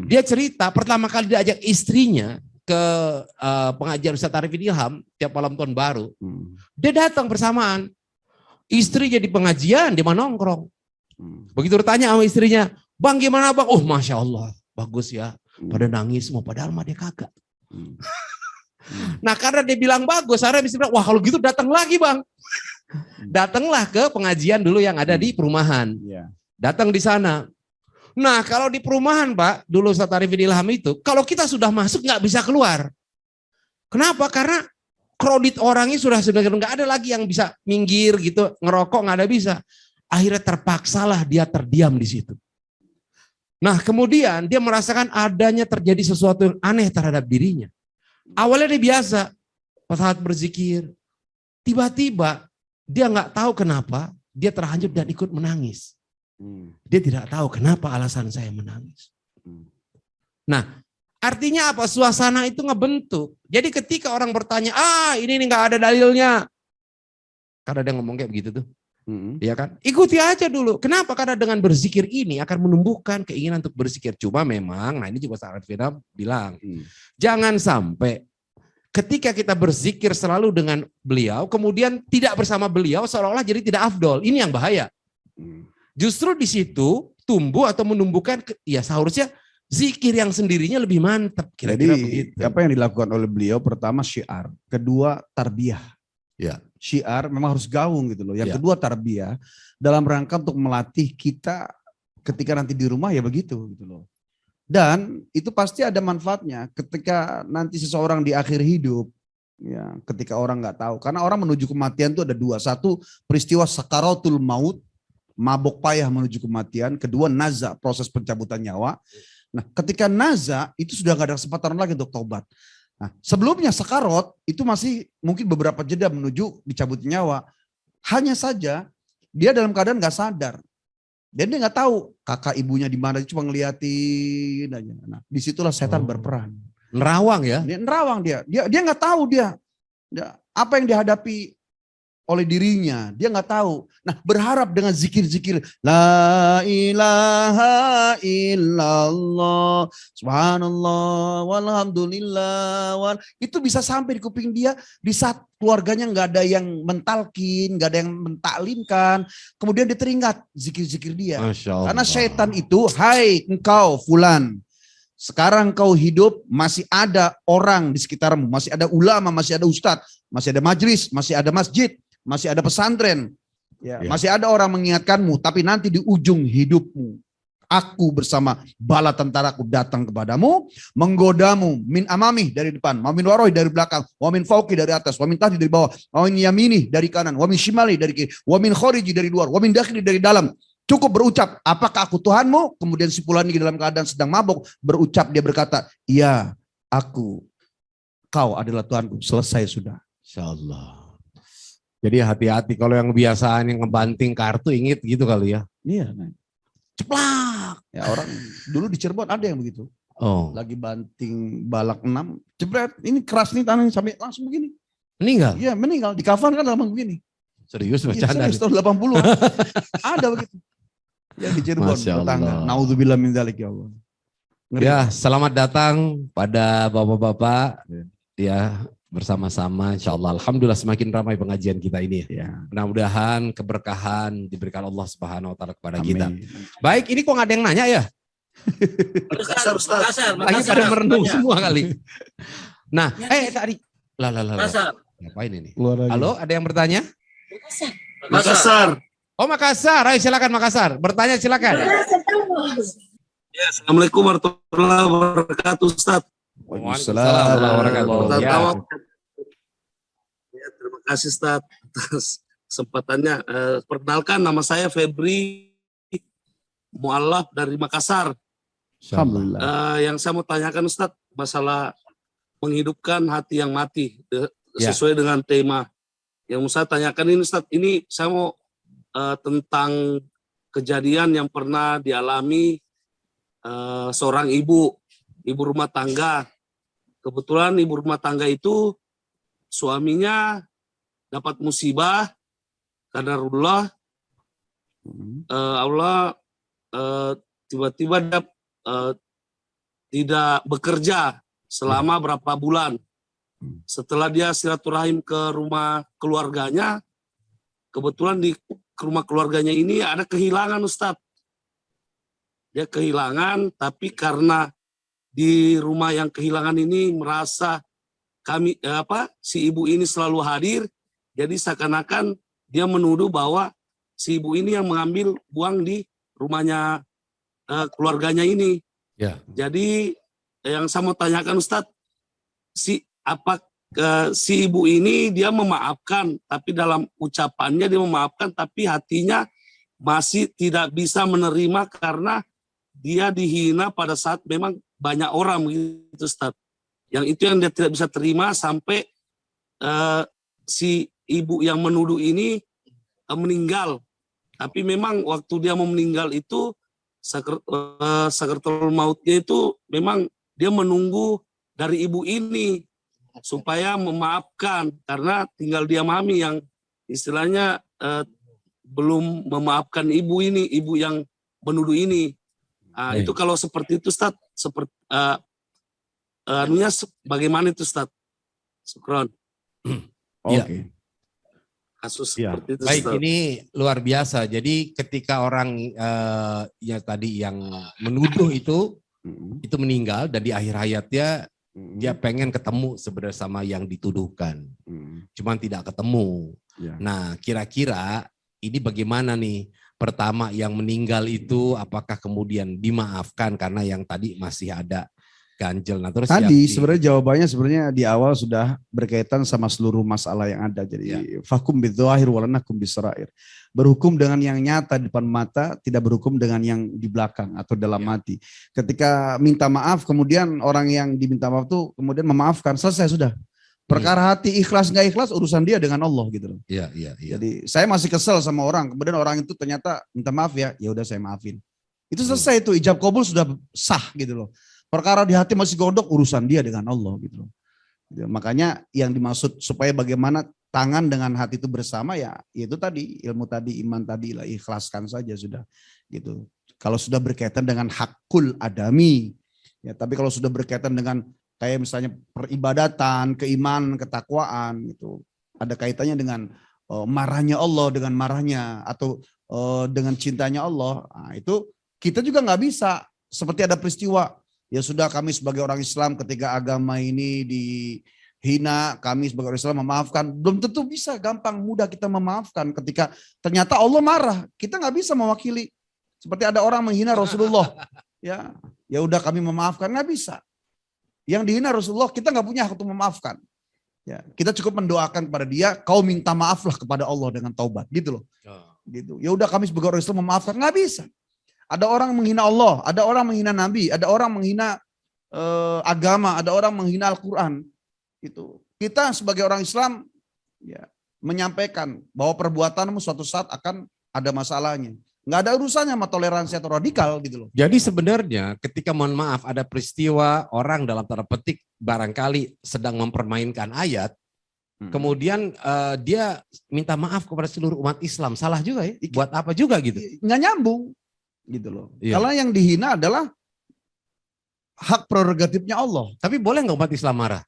Dia cerita pertama kali diajak istrinya ke pengajian Ustaz Arifin Ilham tiap malam tahun baru. Dia datang bersamaan. Istri jadi pengajian, dia mau nongkrong. Begitu ditanya sama istrinya, "Bang gimana bang?" "Oh Masya Allah, bagus ya." Pada nangis semua, padahal mah dia kagak. Nah karena dia bilang bagus, akhirnya bisa bilang, "Wah kalau gitu datang lagi bang." Datanglah ke pengajian dulu yang ada di perumahan. Datang di sana. Nah kalau di perumahan Pak, dulu Ustaz Arifin Ilham itu, kalau kita sudah masuk nggak bisa keluar. Kenapa? Karena kredit orangnya sudah nggak ada lagi yang bisa minggir gitu, ngerokok nggak ada bisa. Akhirnya terpaksalah dia terdiam di situ. Nah kemudian dia merasakan adanya terjadi sesuatu yang aneh terhadap dirinya. Awalnya dia biasa, pas saat berzikir, tiba-tiba dia nggak tahu kenapa dia terhanyut dan ikut menangis. Dia tidak tahu kenapa alasan saya menangis. Nah artinya apa? Suasana itu ngebentuk. Jadi ketika orang bertanya, ini nggak ada dalilnya. Karena dia ngomong kayak begitu tuh. Ya kan? Ikuti aja dulu. Kenapa? Karena dengan berzikir ini akan menumbuhkan keinginan untuk berzikir. Cuma memang, nah ini juga Ustaz Arifin bilang, jangan sampai ketika kita berzikir selalu dengan beliau, kemudian tidak bersama beliau seolah-olah jadi tidak afdol. Ini yang bahaya. Justru di situ tumbuh atau menumbuhkan, ya seharusnya zikir yang sendirinya lebih mantap. Kira-kira begitu. Apa yang dilakukan oleh beliau? Pertama syiar, kedua tarbiyah. Ya. Syiar memang harus gaung gitu loh. Yang kedua tarbiyah dalam rangka untuk melatih kita ketika nanti di rumah ya begitu gitu loh. Dan itu pasti ada manfaatnya ketika nanti seseorang di akhir hidup, ya ketika orang nggak tahu. Karena orang menuju kematian itu ada dua. Satu peristiwa sakaratul maut, mabok payah menuju kematian. Kedua naza, proses pencabutan nyawa. Nah ketika naza itu sudah nggak ada kesempatan lagi untuk taubat. Nah, sebelumnya sakarot itu masih mungkin beberapa jeda menuju dicabut nyawa. Hanya saja dia dalam keadaan nggak sadar. Dan dia nggak tahu kakak ibunya di mana, cuma ngeliatin aja. Nah, disitulah setan berperan. Nerawang ya? Dia nerawang dia nggak tahu dia apa yang dihadapi oleh dirinya, dia nggak tahu. Nah berharap dengan zikir-zikir la ilaha illallah subhanallah walhamdulillah itu bisa sampai di kuping dia di saat keluarganya nggak ada yang mentalkin, nggak ada yang mentaklimkan, kemudian dia teringat zikir-zikir dia. Karena setan itu, hai engkau fulan, sekarang kau hidup, masih ada orang di sekitarmu, masih ada ulama, masih ada ustadz, masih ada majlis, masih ada masjid, masih ada pesantren, masih ada orang mengingatkanmu, tapi nanti di ujung hidupmu, aku bersama bala tentaraku datang kepadamu, menggodamu min amami dari depan, wa min waroi dari belakang, wa min fauqi dari atas, wa min tahti dari bawah, wa min yamini dari kanan, wa min shimali dari kiri, wa min khariji dari luar, wa min dakhili dari dalam. Cukup berucap, apakah aku Tuhanmu? Kemudian si Fulani dalam keadaan sedang mabuk berucap, dia berkata, iya aku, kau adalah Tuhanku, selesai sudah. Insyaallah. Jadi hati-hati kalau yang kebiasaan yang ngebanting kartu inget gitu kali ya. Iya. Ceplak. Ya orang dulu di Cirebon ada yang begitu. Lagi banting balak 6, jebret, ini keras nih tanahnya sampai langsung begini. Meninggal? Iya meninggal, di kafan kan lama begini. Serius Iya, bercanda? serius tahun 80 ada begitu. Yang di Cirebon tetangga. Naudzubillah min dzalik ya Allah. Ngeri. Ya, selamat datang pada bapak-bapak ya bersama-sama. Insyaallah alhamdulillah semakin ramai pengajian kita ini ya. Mudah-mudahan keberkahan diberikan Allah Subhanahu wa taala kepada kita. Baik, ini kok nggak ada yang nanya ya? Makassar. Lagi pada merenung semua kali. Nah, tadi ngapain ini? Halo, ada yang bertanya? Makassar. Oh Makassar, ayo silakan Makassar. Bertanya silakan. Ya, Assalamualaikum warahmatullahi wabarakatuh, Ustaz. Waalaikumsalam warahmatullahi wabarakatuh. Ya, terima kasih Ustaz atas kesempatannya. Perkenalkan, nama saya Febri Mu'allaf dari Makassar. Alhamdulillah. Yang saya mau tanyakan Ustaz, masalah menghidupkan hati yang mati sesuai dengan tema yang mau saya tanyakan ini Ustaz. Ini saya mau tentang kejadian yang pernah dialami seorang ibu rumah tangga. Kebetulan ibu rumah tangga itu suaminya dapat musibah karena Allah tiba-tiba tidak bekerja selama berapa bulan. Setelah dia silaturahim ke rumah keluarganya, kebetulan di rumah keluarganya ini ada kehilangan, Ustadz. Dia kehilangan, tapi karena di rumah yang kehilangan ini merasa si ibu ini selalu hadir, jadi seakan-akan dia menuduh bahwa si ibu ini yang mengambil uang di rumahnya keluarganya ini. Ya. Jadi yang saya mau tanyakan, Ustadz, si ibu ini dia memaafkan, tapi dalam ucapannya dia memaafkan, tapi hatinya masih tidak bisa menerima karena dia dihina pada saat memang banyak orang gitu, Ustadz. Yang itu yang dia tidak bisa terima sampai si ibu yang menuduh ini meninggal. Tapi memang waktu dia mau meninggal itu sakaratul mautnya itu memang dia menunggu dari ibu ini supaya memaafkan, karena tinggal dia mami yang istilahnya belum memaafkan ibu yang menuduh ini. Itu kalau seperti itu, Ustadz, seperti bagaimana itu, Ustadz? Syukron. Oke. Kasus Ya. seperti itu, Baik, Ustadz. ini luar biasa. Jadi ketika orang yang tadi yang menuduh itu meninggal dan di akhir hayatnya dia pengen ketemu sebenarnya sama yang dituduhkan, cuman tidak ketemu. Ya. Nah, kira-kira ini bagaimana nih? Pertama, yang meninggal itu apakah kemudian dimaafkan karena yang tadi masih ada ganjel? Nah, terus Tadi sebenarnya jawabannya sebenarnya di awal sudah berkaitan sama seluruh masalah yang ada. Jadi fakum bidzahir walanakum bisarair. Berhukum dengan yang nyata di depan mata, tidak berhukum dengan yang di belakang atau dalam hati. Ketika minta maaf, kemudian orang yang diminta maaf itu kemudian memaafkan, selesai sudah. Perkara hati ikhlas nggak ikhlas urusan dia dengan Allah gitu loh. Iya. Jadi saya masih kesel sama orang, kemudian orang itu ternyata minta maaf ya udah saya maafin. Itu selesai itu, ijab kabul sudah sah gitu loh. Perkara di hati masih gondok urusan dia dengan Allah gitu loh. Makanya yang dimaksud supaya bagaimana tangan dengan hati itu bersama ya itu tadi, ilmu tadi, iman tadi lah, ikhlaskan saja sudah gitu. Kalau sudah berkaitan dengan hakul adami ya, tapi kalau sudah berkaitan dengan kayak misalnya peribadatan, keimanan, ketakwaan itu ada kaitannya dengan marahnya Allah dengan marahnya atau dengan cintanya Allah. Nah, itu kita juga nggak bisa seperti ada peristiwa ya sudah kami sebagai orang Islam ketika agama ini dihina, kami sebagai orang Islam memaafkan. Belum tentu bisa gampang mudah kita memaafkan ketika ternyata Allah marah. Kita nggak bisa mewakili. Seperti ada orang menghina Rasulullah, ya udah kami memaafkan, nggak bisa. Yang dihina Rasulullah kita nggak punya hak untuk memaafkan. Ya, kita cukup mendoakan kepada dia, kau minta maaflah kepada Allah dengan taubat, gitu loh. Gitu. Ya udah kami sebagai orang Islam memaafkan, nggak bisa. Ada orang menghina Allah, ada orang menghina Nabi, ada orang menghina agama, ada orang menghina Al-Quran. Gitu. Kita sebagai orang Islam ya menyampaikan bahwa perbuatanmu suatu saat akan ada masalahnya. Nggak ada urusannya sama toleransi atau radikal gitu loh. Jadi sebenarnya ketika mohon maaf ada peristiwa orang dalam tanda petik barangkali sedang mempermainkan ayat, kemudian dia minta maaf kepada seluruh umat Islam, salah juga ya? Buat apa juga gitu? Nggak nyambung gitu loh. Iya. Kalau yang dihina adalah hak prerogatifnya Allah. Tapi boleh nggak umat Islam marah?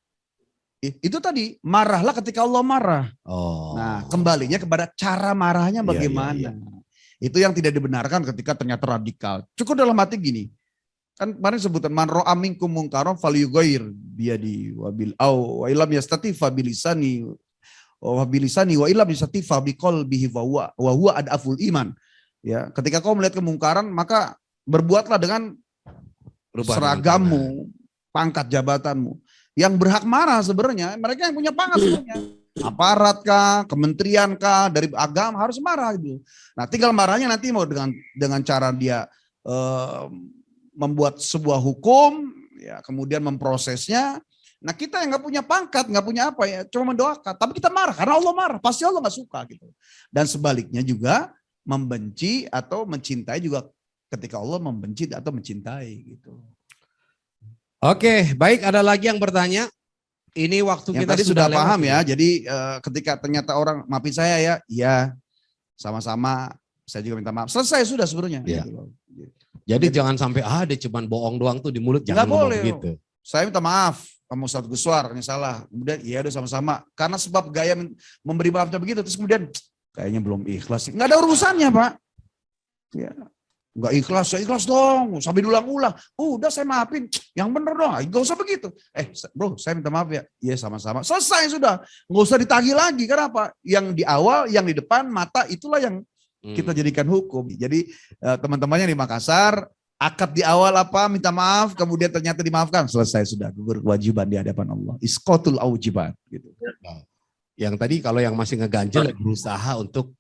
Itu tadi, marahlah ketika Allah marah. Oh. Nah, kembalinya kepada cara marahnya bagaimana. Iya. Itu yang tidak dibenarkan ketika ternyata radikal. Cukup dalam hati gini. Kan kemarin sebutan man ra'a minkum munkaran falyughayyir biyadi wa bil aw wa illam yastati fa bilisani wa illam yastati fa biqalbihi wa huwa adaful iman. Ya, ketika kau melihat kemungkaran maka berbuatlah dengan seragammu, pangkat jabatanmu. Yang berhak marah sebenarnya mereka yang punya pangkat sebenarnya. Aparat kah, kementerian kah, dari agama harus marah gitu. Nah, tinggal marahnya nanti mau dengan cara dia membuat sebuah hukum, ya kemudian memprosesnya. Nah, kita yang nggak punya pangkat, nggak punya apa ya, cuma mendoakan. Tapi kita marah karena Allah marah, pasti Allah nggak suka gitu. Dan sebaliknya juga membenci atau mencintai juga ketika Allah membenci atau mencintai gitu. Oke, baik, ada lagi yang bertanya? Ini waktu yang kita tadi sudah lewat paham ya. Jadi ketika ternyata orang maafin saya ya, iya sama-sama saya juga minta maaf. Selesai sudah sebenarnya. Ya. Gitu loh. Jadi jangan sampai dia cuman bohong doang tuh di mulut, jangan Nggak ngomong boleh. begitu. saya minta maaf sama Ustadz Guswar, ini salah. Kemudian iya udah sama-sama. Karena sebab gaya memberi maafnya begitu, terus kemudian kayaknya belum ikhlas. Nggak ada urusannya, Pak. Ya. Nggak ikhlas, ya ikhlas dong. Sampai diulang-ulang. Udah saya maafin. Yang bener dong. Nggak usah begitu. Bro, saya minta maaf ya. Iya sama-sama. Selesai sudah. Nggak usah ditagih lagi. Kenapa? Yang di awal, yang di depan, mata itulah yang kita jadikan hukum. Jadi teman-temannya di Makassar, akad di awal apa? Minta maaf. Kemudian ternyata dimaafkan. Selesai sudah. Gugur kewajiban di hadapan Allah. Isqatul aujibat. Gitu. Yang tadi kalau yang masih ngeganjel berusaha untuk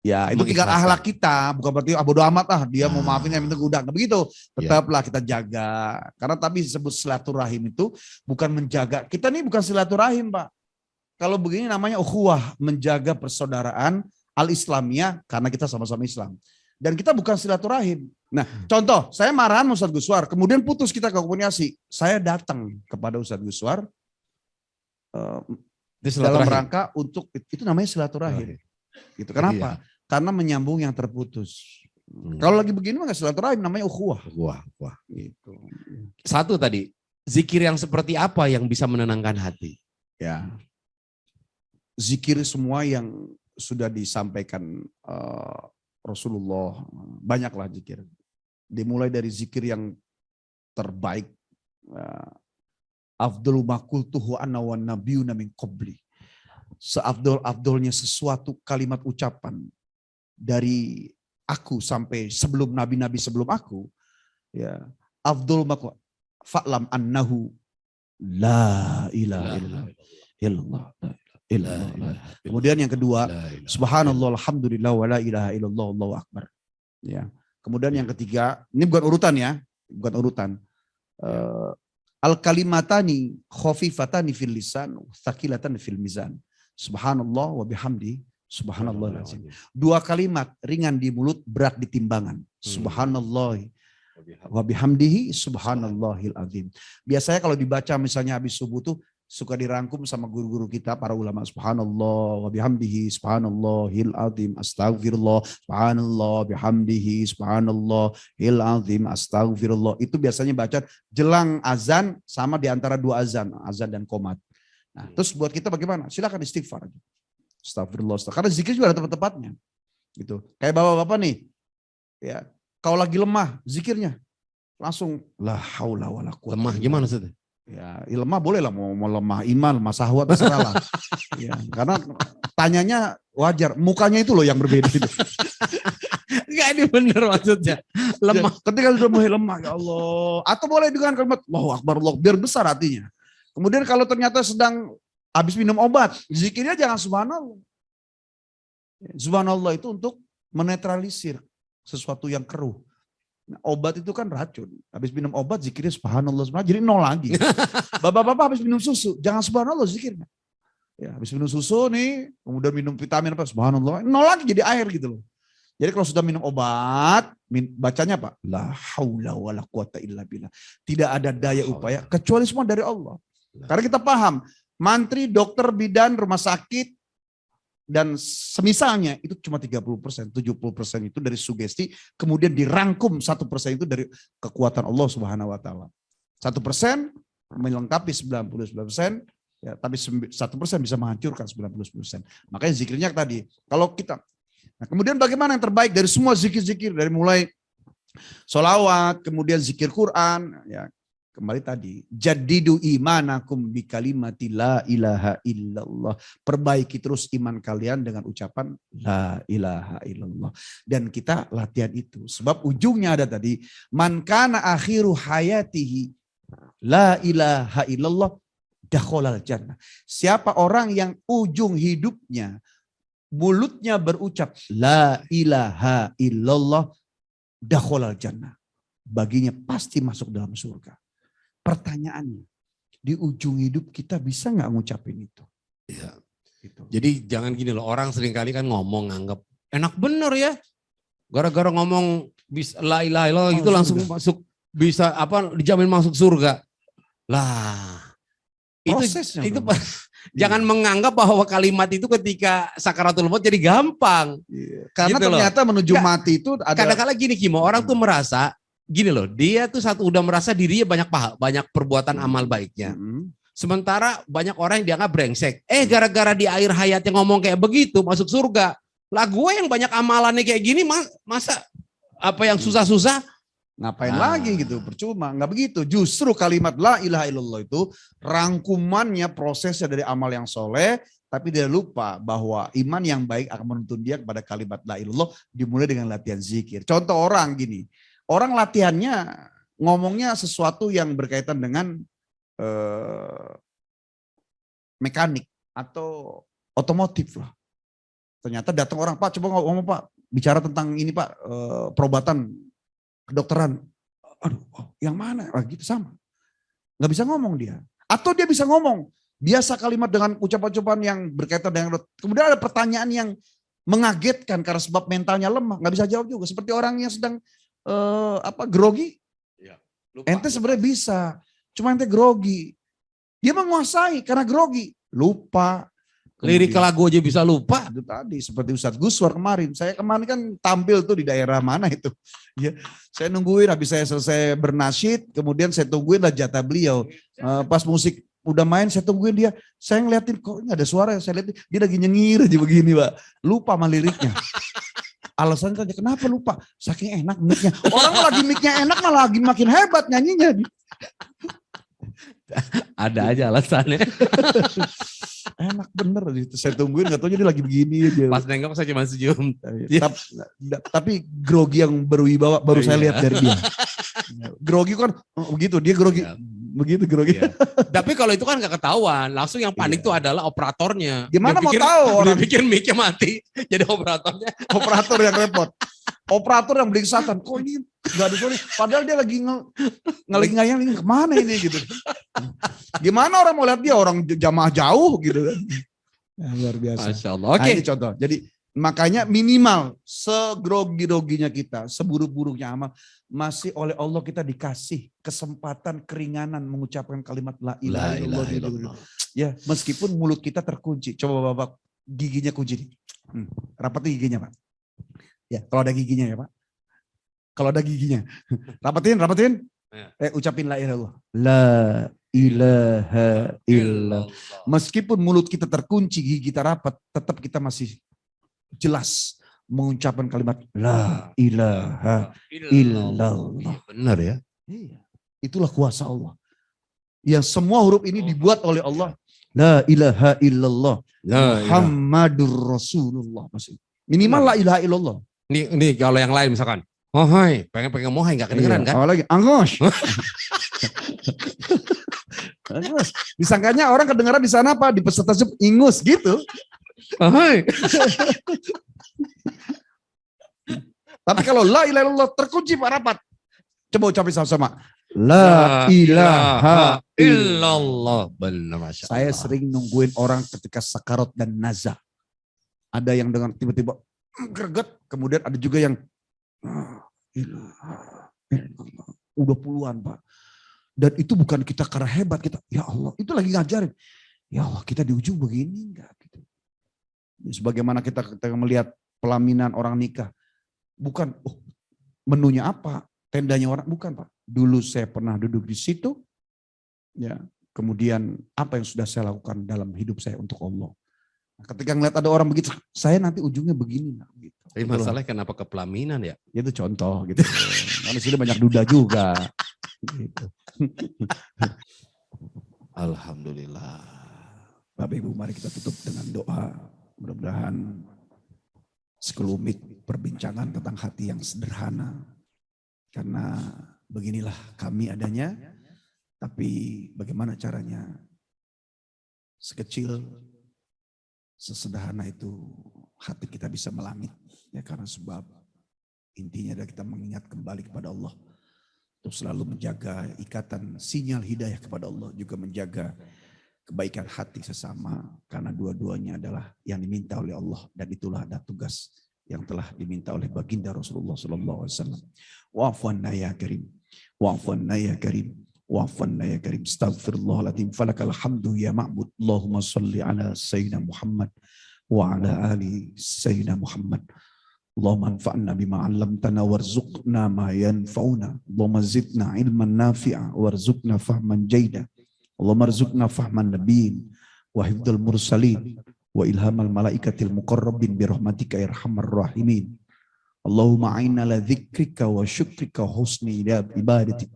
ya itu tinggal akhlak kita, bukan berarti bodo amat dia mau maafin yang minta udah, nggak begitu. Tetaplah kita jaga. Karena tadi disebut silaturahim itu bukan menjaga. Kita nih bukan silaturahim, Pak. Kalau begini namanya ukhuwah, menjaga persaudaraan al-Islamiyah karena kita sama-sama Islam. Dan kita bukan silaturahim. Nah, contoh, saya marahan Ustadz Guswar, kemudian putus kita ke komunikasi. Saya datang kepada Ustadz Guswar dalam rangka untuk itu namanya silaturahim. Gitu. Kenapa? Karena menyambung yang terputus. Kalau lagi begini mah nggak silaturahim, namanya ukhuwah. Gitu. Satu tadi, zikir yang seperti apa yang bisa menenangkan hati? Ya, zikir semua yang sudah disampaikan Rasulullah, banyaklah zikir. Dimulai dari zikir yang terbaik. Afdhalu ma qultuhu ana wan nabiyuna min qabli. Seafdol-afdolnya sesuatu kalimat ucapan dari aku sampai sebelum nabi-nabi sebelum aku, ya afdol maka fa'lam annahu la ilaha illallah. Kemudian yang kedua, subhanallah alhamdulillah wa la ilaha illallah Allahu akbar. Ya. Kemudian yang ketiga, ini bukan urutan ya, bukan urutan. Al kalimatani khafifatani fil lisan, thaqilatan fil mizan. Subhanallah wa bihamdi, subhanallah lazim. Dua kalimat ringan di mulut, berat di timbangan. Subhanallah wa bihamdihi, subhanallahil azim. Biasanya kalau dibaca misalnya habis subuh tuh suka dirangkum sama guru-guru kita, para ulama. Subhanallah wa bihamdihi, subhanallahil azim, astagfirullah, subhanallah bihamdihi, subhanallahil azim, astagfirullah. Itu biasanya baca jelang azan sama di antara dua azan dan qomat. Nah, terus buat kita bagaimana? Silakan istighfar. Astagfirullah. Karena zikir juga ada tempat-tempatnya. Gitu. Kayak bapak-bapak nih. Ya, kalau lagi lemah zikirnya langsung la haula wala quwwata. Lemah gimana sih? Ya, lemah boleh lah, mau lemah iman, lemah syahwat terserah lah. Ya, karena tanyanya wajar, mukanya itu loh yang berbeda gitu. Enggak, ini bener maksudnya. Lemah. Ketika sudah mulai lemah, ya Allah. Atau boleh dengan kalimat Allahu Akbar, Allah, biar besar hatinya. Kemudian kalau ternyata sedang habis minum obat, zikirnya jangan subhanallah. Subhanallah itu untuk menetralisir sesuatu yang keruh. Nah, obat itu kan racun. Habis minum obat zikirnya subhanallah, jadi nol lagi. Bapak-bapak habis minum susu, jangan subhanallah zikirnya. Ya, habis minum susu nih, kemudian minum vitamin apa subhanallah, nol lagi jadi air gitu loh. Jadi kalau sudah minum obat, bacanya apa? La haula wala quwata illa billah. Tidak ada daya upaya kecuali semua dari Allah. Karena kita paham, mantri, dokter, bidan, rumah sakit, dan semisalnya itu cuma 30%, 70% itu dari sugesti, kemudian dirangkum 1% itu dari kekuatan Allah Subhanahu wa taala. 1% melengkapi 99%, ya, tapi 1% bisa menghancurkan 99%. Makanya zikirnya tadi, kalau kita, nah kemudian bagaimana yang terbaik dari semua zikir-zikir, dari mulai sholawat, kemudian zikir Quran, ya kembali tadi, jadidu imanakum bi kalimati la ilaha illallah. Perbaiki terus iman kalian dengan ucapan la ilaha illallah. Dan kita latihan itu. Sebab ujungnya ada tadi, man kana akhiru hayatihi la ilaha illallah dakhalal jannah. Siapa orang yang ujung hidupnya mulutnya berucap la ilaha illallah dakhalal jannah. Baginya pasti masuk dalam surga. Pertanyaannya, di ujung hidup kita bisa nggak ngucapin itu? Ya. Gitu. Jadi jangan gini loh, orang seringkali kan ngomong anggap enak bener ya. Gara-gara ngomong bisa la ilaha illallah itu langsung masuk, bisa apa, dijamin masuk surga. Lah, prosesnya itu jangan menganggap bahwa kalimat itu ketika sakaratul maut jadi gampang. Karena gitu ternyata menuju mati itu ada. Kadang-kadang gini Kimo, orang tuh merasa gini loh, dia tuh udah merasa dirinya banyak perbuatan amal baiknya. Sementara banyak orang yang dianggap brengsek. Gara-gara di akhir hayatnya ngomong kayak begitu, masuk surga. Lah gue yang banyak amalannya kayak gini, masa apa yang susah-susah? Ngapain lagi gitu, percuma. Nggak begitu. Justru kalimat la ilaha illallah itu rangkumannya, prosesnya dari amal yang soleh. Tapi dia lupa bahwa iman yang baik akan menuntun dia kepada kalimat la ilallah, dimulai dengan latihan zikir. Contoh orang gini, orang latihannya ngomongnya sesuatu yang berkaitan dengan mekanik atau otomotif lah. Ternyata datang orang, Pak coba ngomong Pak, bicara tentang ini Pak, perobatan kedokteran. Aduh, yang mana? Gitu sama. Nggak bisa ngomong dia. Atau dia bisa ngomong. Biasa kalimat dengan ucapan-ucapan yang berkaitan dengan, kemudian ada pertanyaan yang mengagetkan karena sebab mentalnya lemah, nggak bisa jawab juga. Seperti orang yang sedang grogi, ente sebenarnya bisa, cuma ente grogi. Dia menguasai karena grogi, lupa. Lirik lagu aja bisa lupa. Itu tadi seperti Ustadz Guswar kemarin. Saya kemarin kan tampil tuh di daerah mana itu. Ya, saya nungguin habis saya selesai bernasyid, kemudian saya tungguin lah jatah beliau. Pas musik udah main saya tungguin dia. Saya ngeliatin kok ini ada suara, saya lihat dia lagi nyengir aja begini Pak. Lupa sama liriknya. Alasannya aja kenapa lupa? Saking enak mic-nya. Orang lagi mic-nya enak malah lagi makin hebat nyanyinya. Ada aja alasannya. Enak bener gitu. Saya tungguin gak tau dia lagi begini aja. Pas nengok saya cuma senyum. Tapi grogi yang berwibawa baru saya lihat dari dia. Grogi kan begitu, dia grogi. Begitu grogi. Tapi kalau itu kan gak ketahuan. Langsung yang panik itu adalah operatornya. Gimana mau tahu orang? Dia pikir mic-nya mati. Jadi operatornya. Operator yang repot. Operator yang belingsatan. Kok ini gak ada suara? Padahal dia lagi ngayang ini kemana ini gitu. Gimana orang mau lihat dia? Orang jamaah jauh gitu kan. Ya, luar biasa. Masya Allah. Oke. Nah, ini contoh. Jadi makanya minimal segrogi-groginya kita, seburuk-buruknya amal, masih oleh Allah kita dikasih kesempatan keringanan mengucapkan kalimat la ilaha illallah. Ya, meskipun mulut kita terkunci. Coba Bapak giginya kunci. Rapatin giginya Pak. Ya, kalau ada giginya ya Pak. Kalau ada giginya. Rapatin. Ucapin la ilaha illallah. La ilaha illallah. Meskipun mulut kita terkunci, gigi kita rapat, tetap kita masih jelas mengucapkan kalimat la ilaha illallah. Benar ya. Iya. Itulah kuasa Allah. Yang semua huruf ini dibuat oleh Allah. La ilaha illallah. Muhammadur Rasulullah. Minimal la ilaha illallah. Ini kalau yang lain misalkan. Mohai, pengen mohai gak kedengeran kan? Awal lagi, angos. Disangkanya orang kedengeran di sana apa? Di peserta ingus gitu. Mohai. Tapi kalau la ilaha illallah terkunci Pak rapat. Coba ucapin sama-sama. La ilaha illallah. Benar Masya Allah. Saya sering nungguin orang ketika sakarat dan nazar. Ada yang dengan tiba-tiba greget, kemudian ada juga yang udah puluhan Pak. Dan itu bukan kita karena hebat, kita ya Allah, itu lagi ngajarin. Ya Allah, kita di ujung begini enggak gitu. Sebagaimana kita melihat pelaminan orang nikah. Bukan menunya apa, tendanya orang, bukan Pak. Dulu saya pernah duduk di situ. Ya, kemudian apa yang sudah saya lakukan dalam hidup saya untuk Allah. Nah, ketika ngeliat ada orang begitu, saya nanti ujungnya begini. Nah, gitu. Tapi masalahnya kenapa ke pelaminan ya? Itu contoh gitu. Karena sini banyak duda juga. Gitu. Alhamdulillah. Bapak Ibu mari kita tutup dengan doa. Mudah-mudahan sekelumit perbincangan tentang hati yang sederhana. Karena beginilah kami adanya. Tapi bagaimana caranya sekecil, sesederhana itu hati kita bisa melangit. Ya karena sebab intinya adalah kita mengingat kembali kepada Allah. Untuk selalu menjaga ikatan sinyal hidayah kepada Allah. Juga menjaga kebaikan hati sesama. Karena dua-duanya adalah yang diminta oleh Allah. Dan itulah ada tugas yang telah diminta oleh baginda Rasulullah SAW. Wa'afuanna ya karim. Wa'afuanna ya karim. Wa'afuanna ya karim. Astaghfirullahaladzim. Falakal hamdu ya ma'bud. Allahumma salli ala Sayyidina Muhammad. Wa ala ali Sayyidina Muhammad. Allahumma anfa'na bima 'allamtana warzuqna ma yanfa'una. Allahumma zidna ilman nafi'a warzuqna fahman jaida. Allahumma arzuqna fahman nabiyyin wa hifdzal mursalin wa ilhamal malaikatil muqarrabin bi rahmatika ya arhamar rahimin. Allahumma a'inna ala dzikrika wa syukrika husni ibadatik.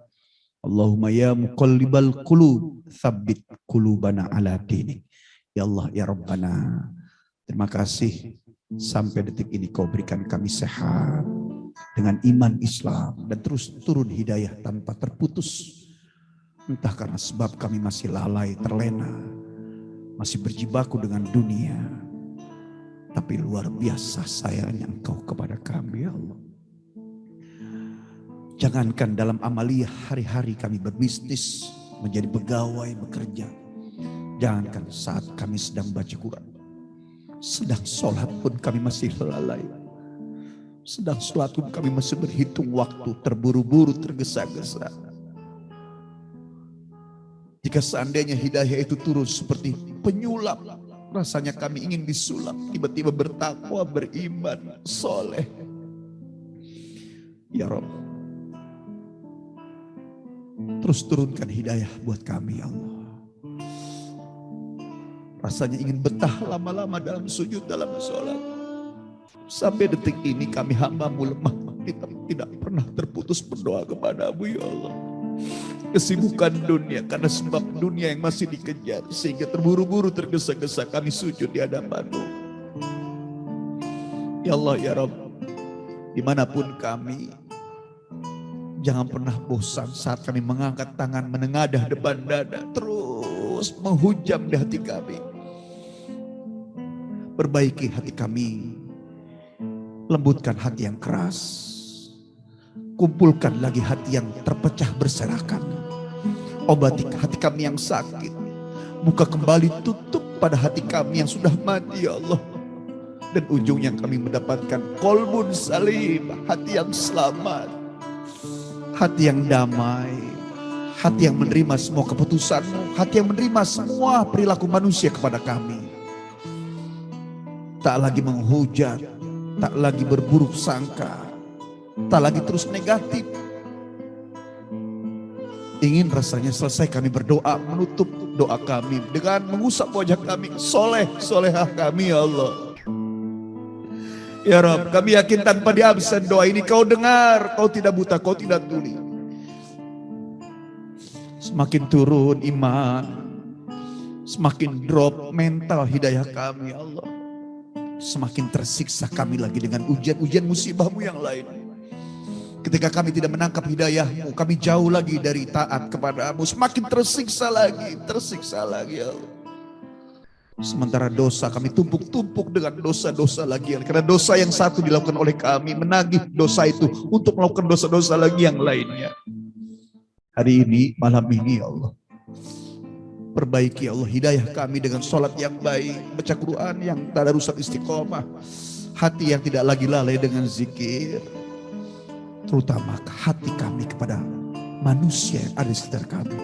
Allahumma ya muqallibal qulub tsabbit qulubana ala dinik. Ya Allah ya Rabbana, terima kasih sampai detik ini kau berikan kami sehat dengan iman Islam dan terus turun hidayah tanpa terputus. Entah karena sebab kami masih lalai, terlena, masih berjibaku dengan dunia. Tapi luar biasa sayangnya Engkau kepada kami ya Allah. Jangankan dalam amaliyah hari-hari kami berbisnis, menjadi pegawai, bekerja. Jangankan saat kami sedang baca Quran. Sedang sholat pun kami masih lalai. Sedang sholat pun kami masih berhitung waktu, terburu-buru, tergesa-gesa. Jika seandainya hidayah itu turun seperti penyulap, rasanya kami ingin disulap, tiba-tiba bertakwa, beriman, soleh. Ya Rabb, terus turunkan hidayah buat kami ya Allah. Rasanya ingin betah lama-lama dalam sujud, dalam sholat. Sampai detik ini kami hamba-Mu lemah, tidak pernah terputus berdoa kepada-Mu ya Allah. Kesibukan dunia, karena sebab dunia yang masih dikejar, sehingga terburu-buru, tergesa-gesa kami sujud di hadapan-Mu. Ya Allah ya Rabb, dimanapun kami, jangan pernah bosan saat kami mengangkat tangan, menengadah depan dada, terus menghujam di hati kami. Perbaiki hati kami, lembutkan hati yang keras, kumpulkan lagi hati yang terpecah berserakan, obati hati kami yang sakit, buka kembali tutup pada hati kami yang sudah mati ya Allah. Dan ujungnya kami mendapatkan qalbun salim, hati yang selamat, hati yang damai, hati yang menerima semua keputusan-Mu, hati yang menerima semua perilaku manusia kepada kami. Tak lagi menghujat, tak lagi berburuk sangka, tak lagi terus negatif. Ingin rasanya selesai kami berdoa, menutup doa kami dengan mengusap wajah kami, solehah kami ya Allah. Ya Rabb, kami yakin tanpa diabsen doa ini Kau dengar, Kau tidak buta, Kau tidak tuli. Semakin turun iman, semakin drop mental hidayah kami ya Allah. Semakin tersiksa kami lagi dengan ujian-ujian musibah-Mu yang lain. Ketika kami tidak menangkap hidayah-Mu, kami jauh lagi dari taat kepada-Mu. Semakin tersiksa lagi ya Allah. Sementara dosa kami tumpuk-tumpuk dengan dosa-dosa lagi. Karena dosa yang satu dilakukan oleh kami, menagih dosa itu untuk melakukan dosa-dosa lagi yang lainnya. Hari ini, malam ini ya Allah, perbaiki ya Allah hidayah kami dengan sholat yang baik, baca Quran yang tadarusan istiqomah, hati yang tidak lagi lalai dengan zikir, terutama hati kami kepada manusia yang ada di sekitar kami,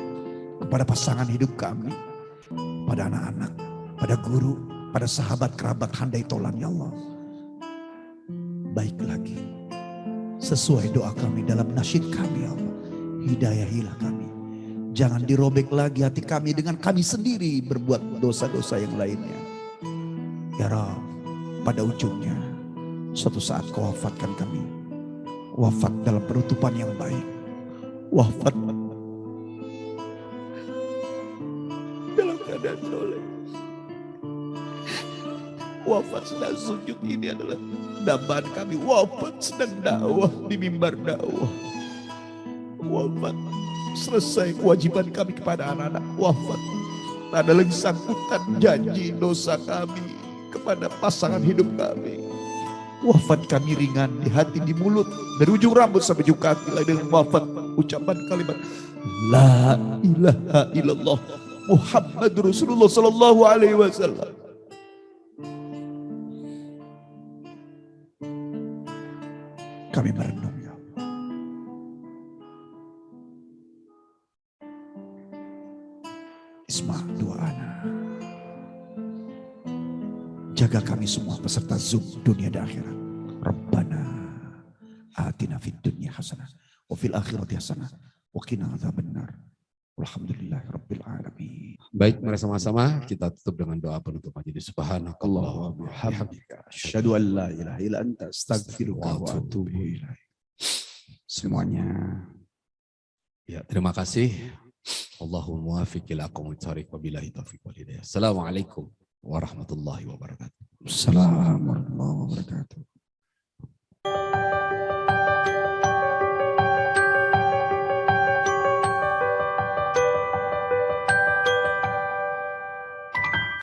kepada pasangan hidup kami, pada anak-anak, pada guru, pada sahabat, kerabat, handai tolan ya Allah. Baik lagi, sesuai doa kami dalam nasyid kami ya Allah, hidayahilah kami. Jangan dirobek lagi hati kami dengan kami sendiri berbuat dosa-dosa yang lainnya. Ya Rabb, pada ujungnya suatu saat Kau wafatkan kami. Wafat dalam penutupan yang baik. Wafat dalam keadaan soleh. Wafat sedang sujud, ini adalah dambaan kami. Wafat sedang dakwah di mimbar dakwah. Wafat selesai kewajiban kami kepada anak-anak. Wafat tak ada lagi sangkutan janji dosa kami kepada pasangan hidup kami. Wafat kami ringan di hati, di mulut, dari ujung rambut sampai ujung kaki. Dengan wafat ucapan kalimat La ilaha illallah Muhammad Rasulullah sallallahu alaihi wasallam. Kami merenung ya Allah. Isma doana. Jaga kami semua peserta Zoom dunia dan akhirat. Rabbana atina fid dunya hasanah wa fil akhirati hasanah wa qina adzabannar. Alhamdulillahirabbil alamin. Baik, mari sama-sama kita tutup dengan doa penutup majelis. Subhanakallah wa bihamdika asyhadu an la ilaha illa anta astaghfiruka wa atubu ilaik. Semuanya. Ya, terima kasih. Allahumma muwaffiq ila aqwamit thariq wa billahi taufiq wal hidayah. Assalamualaikum warahmatullahi wabarakatuh. Assalamualaikum warahmatullahi wabarakatuh.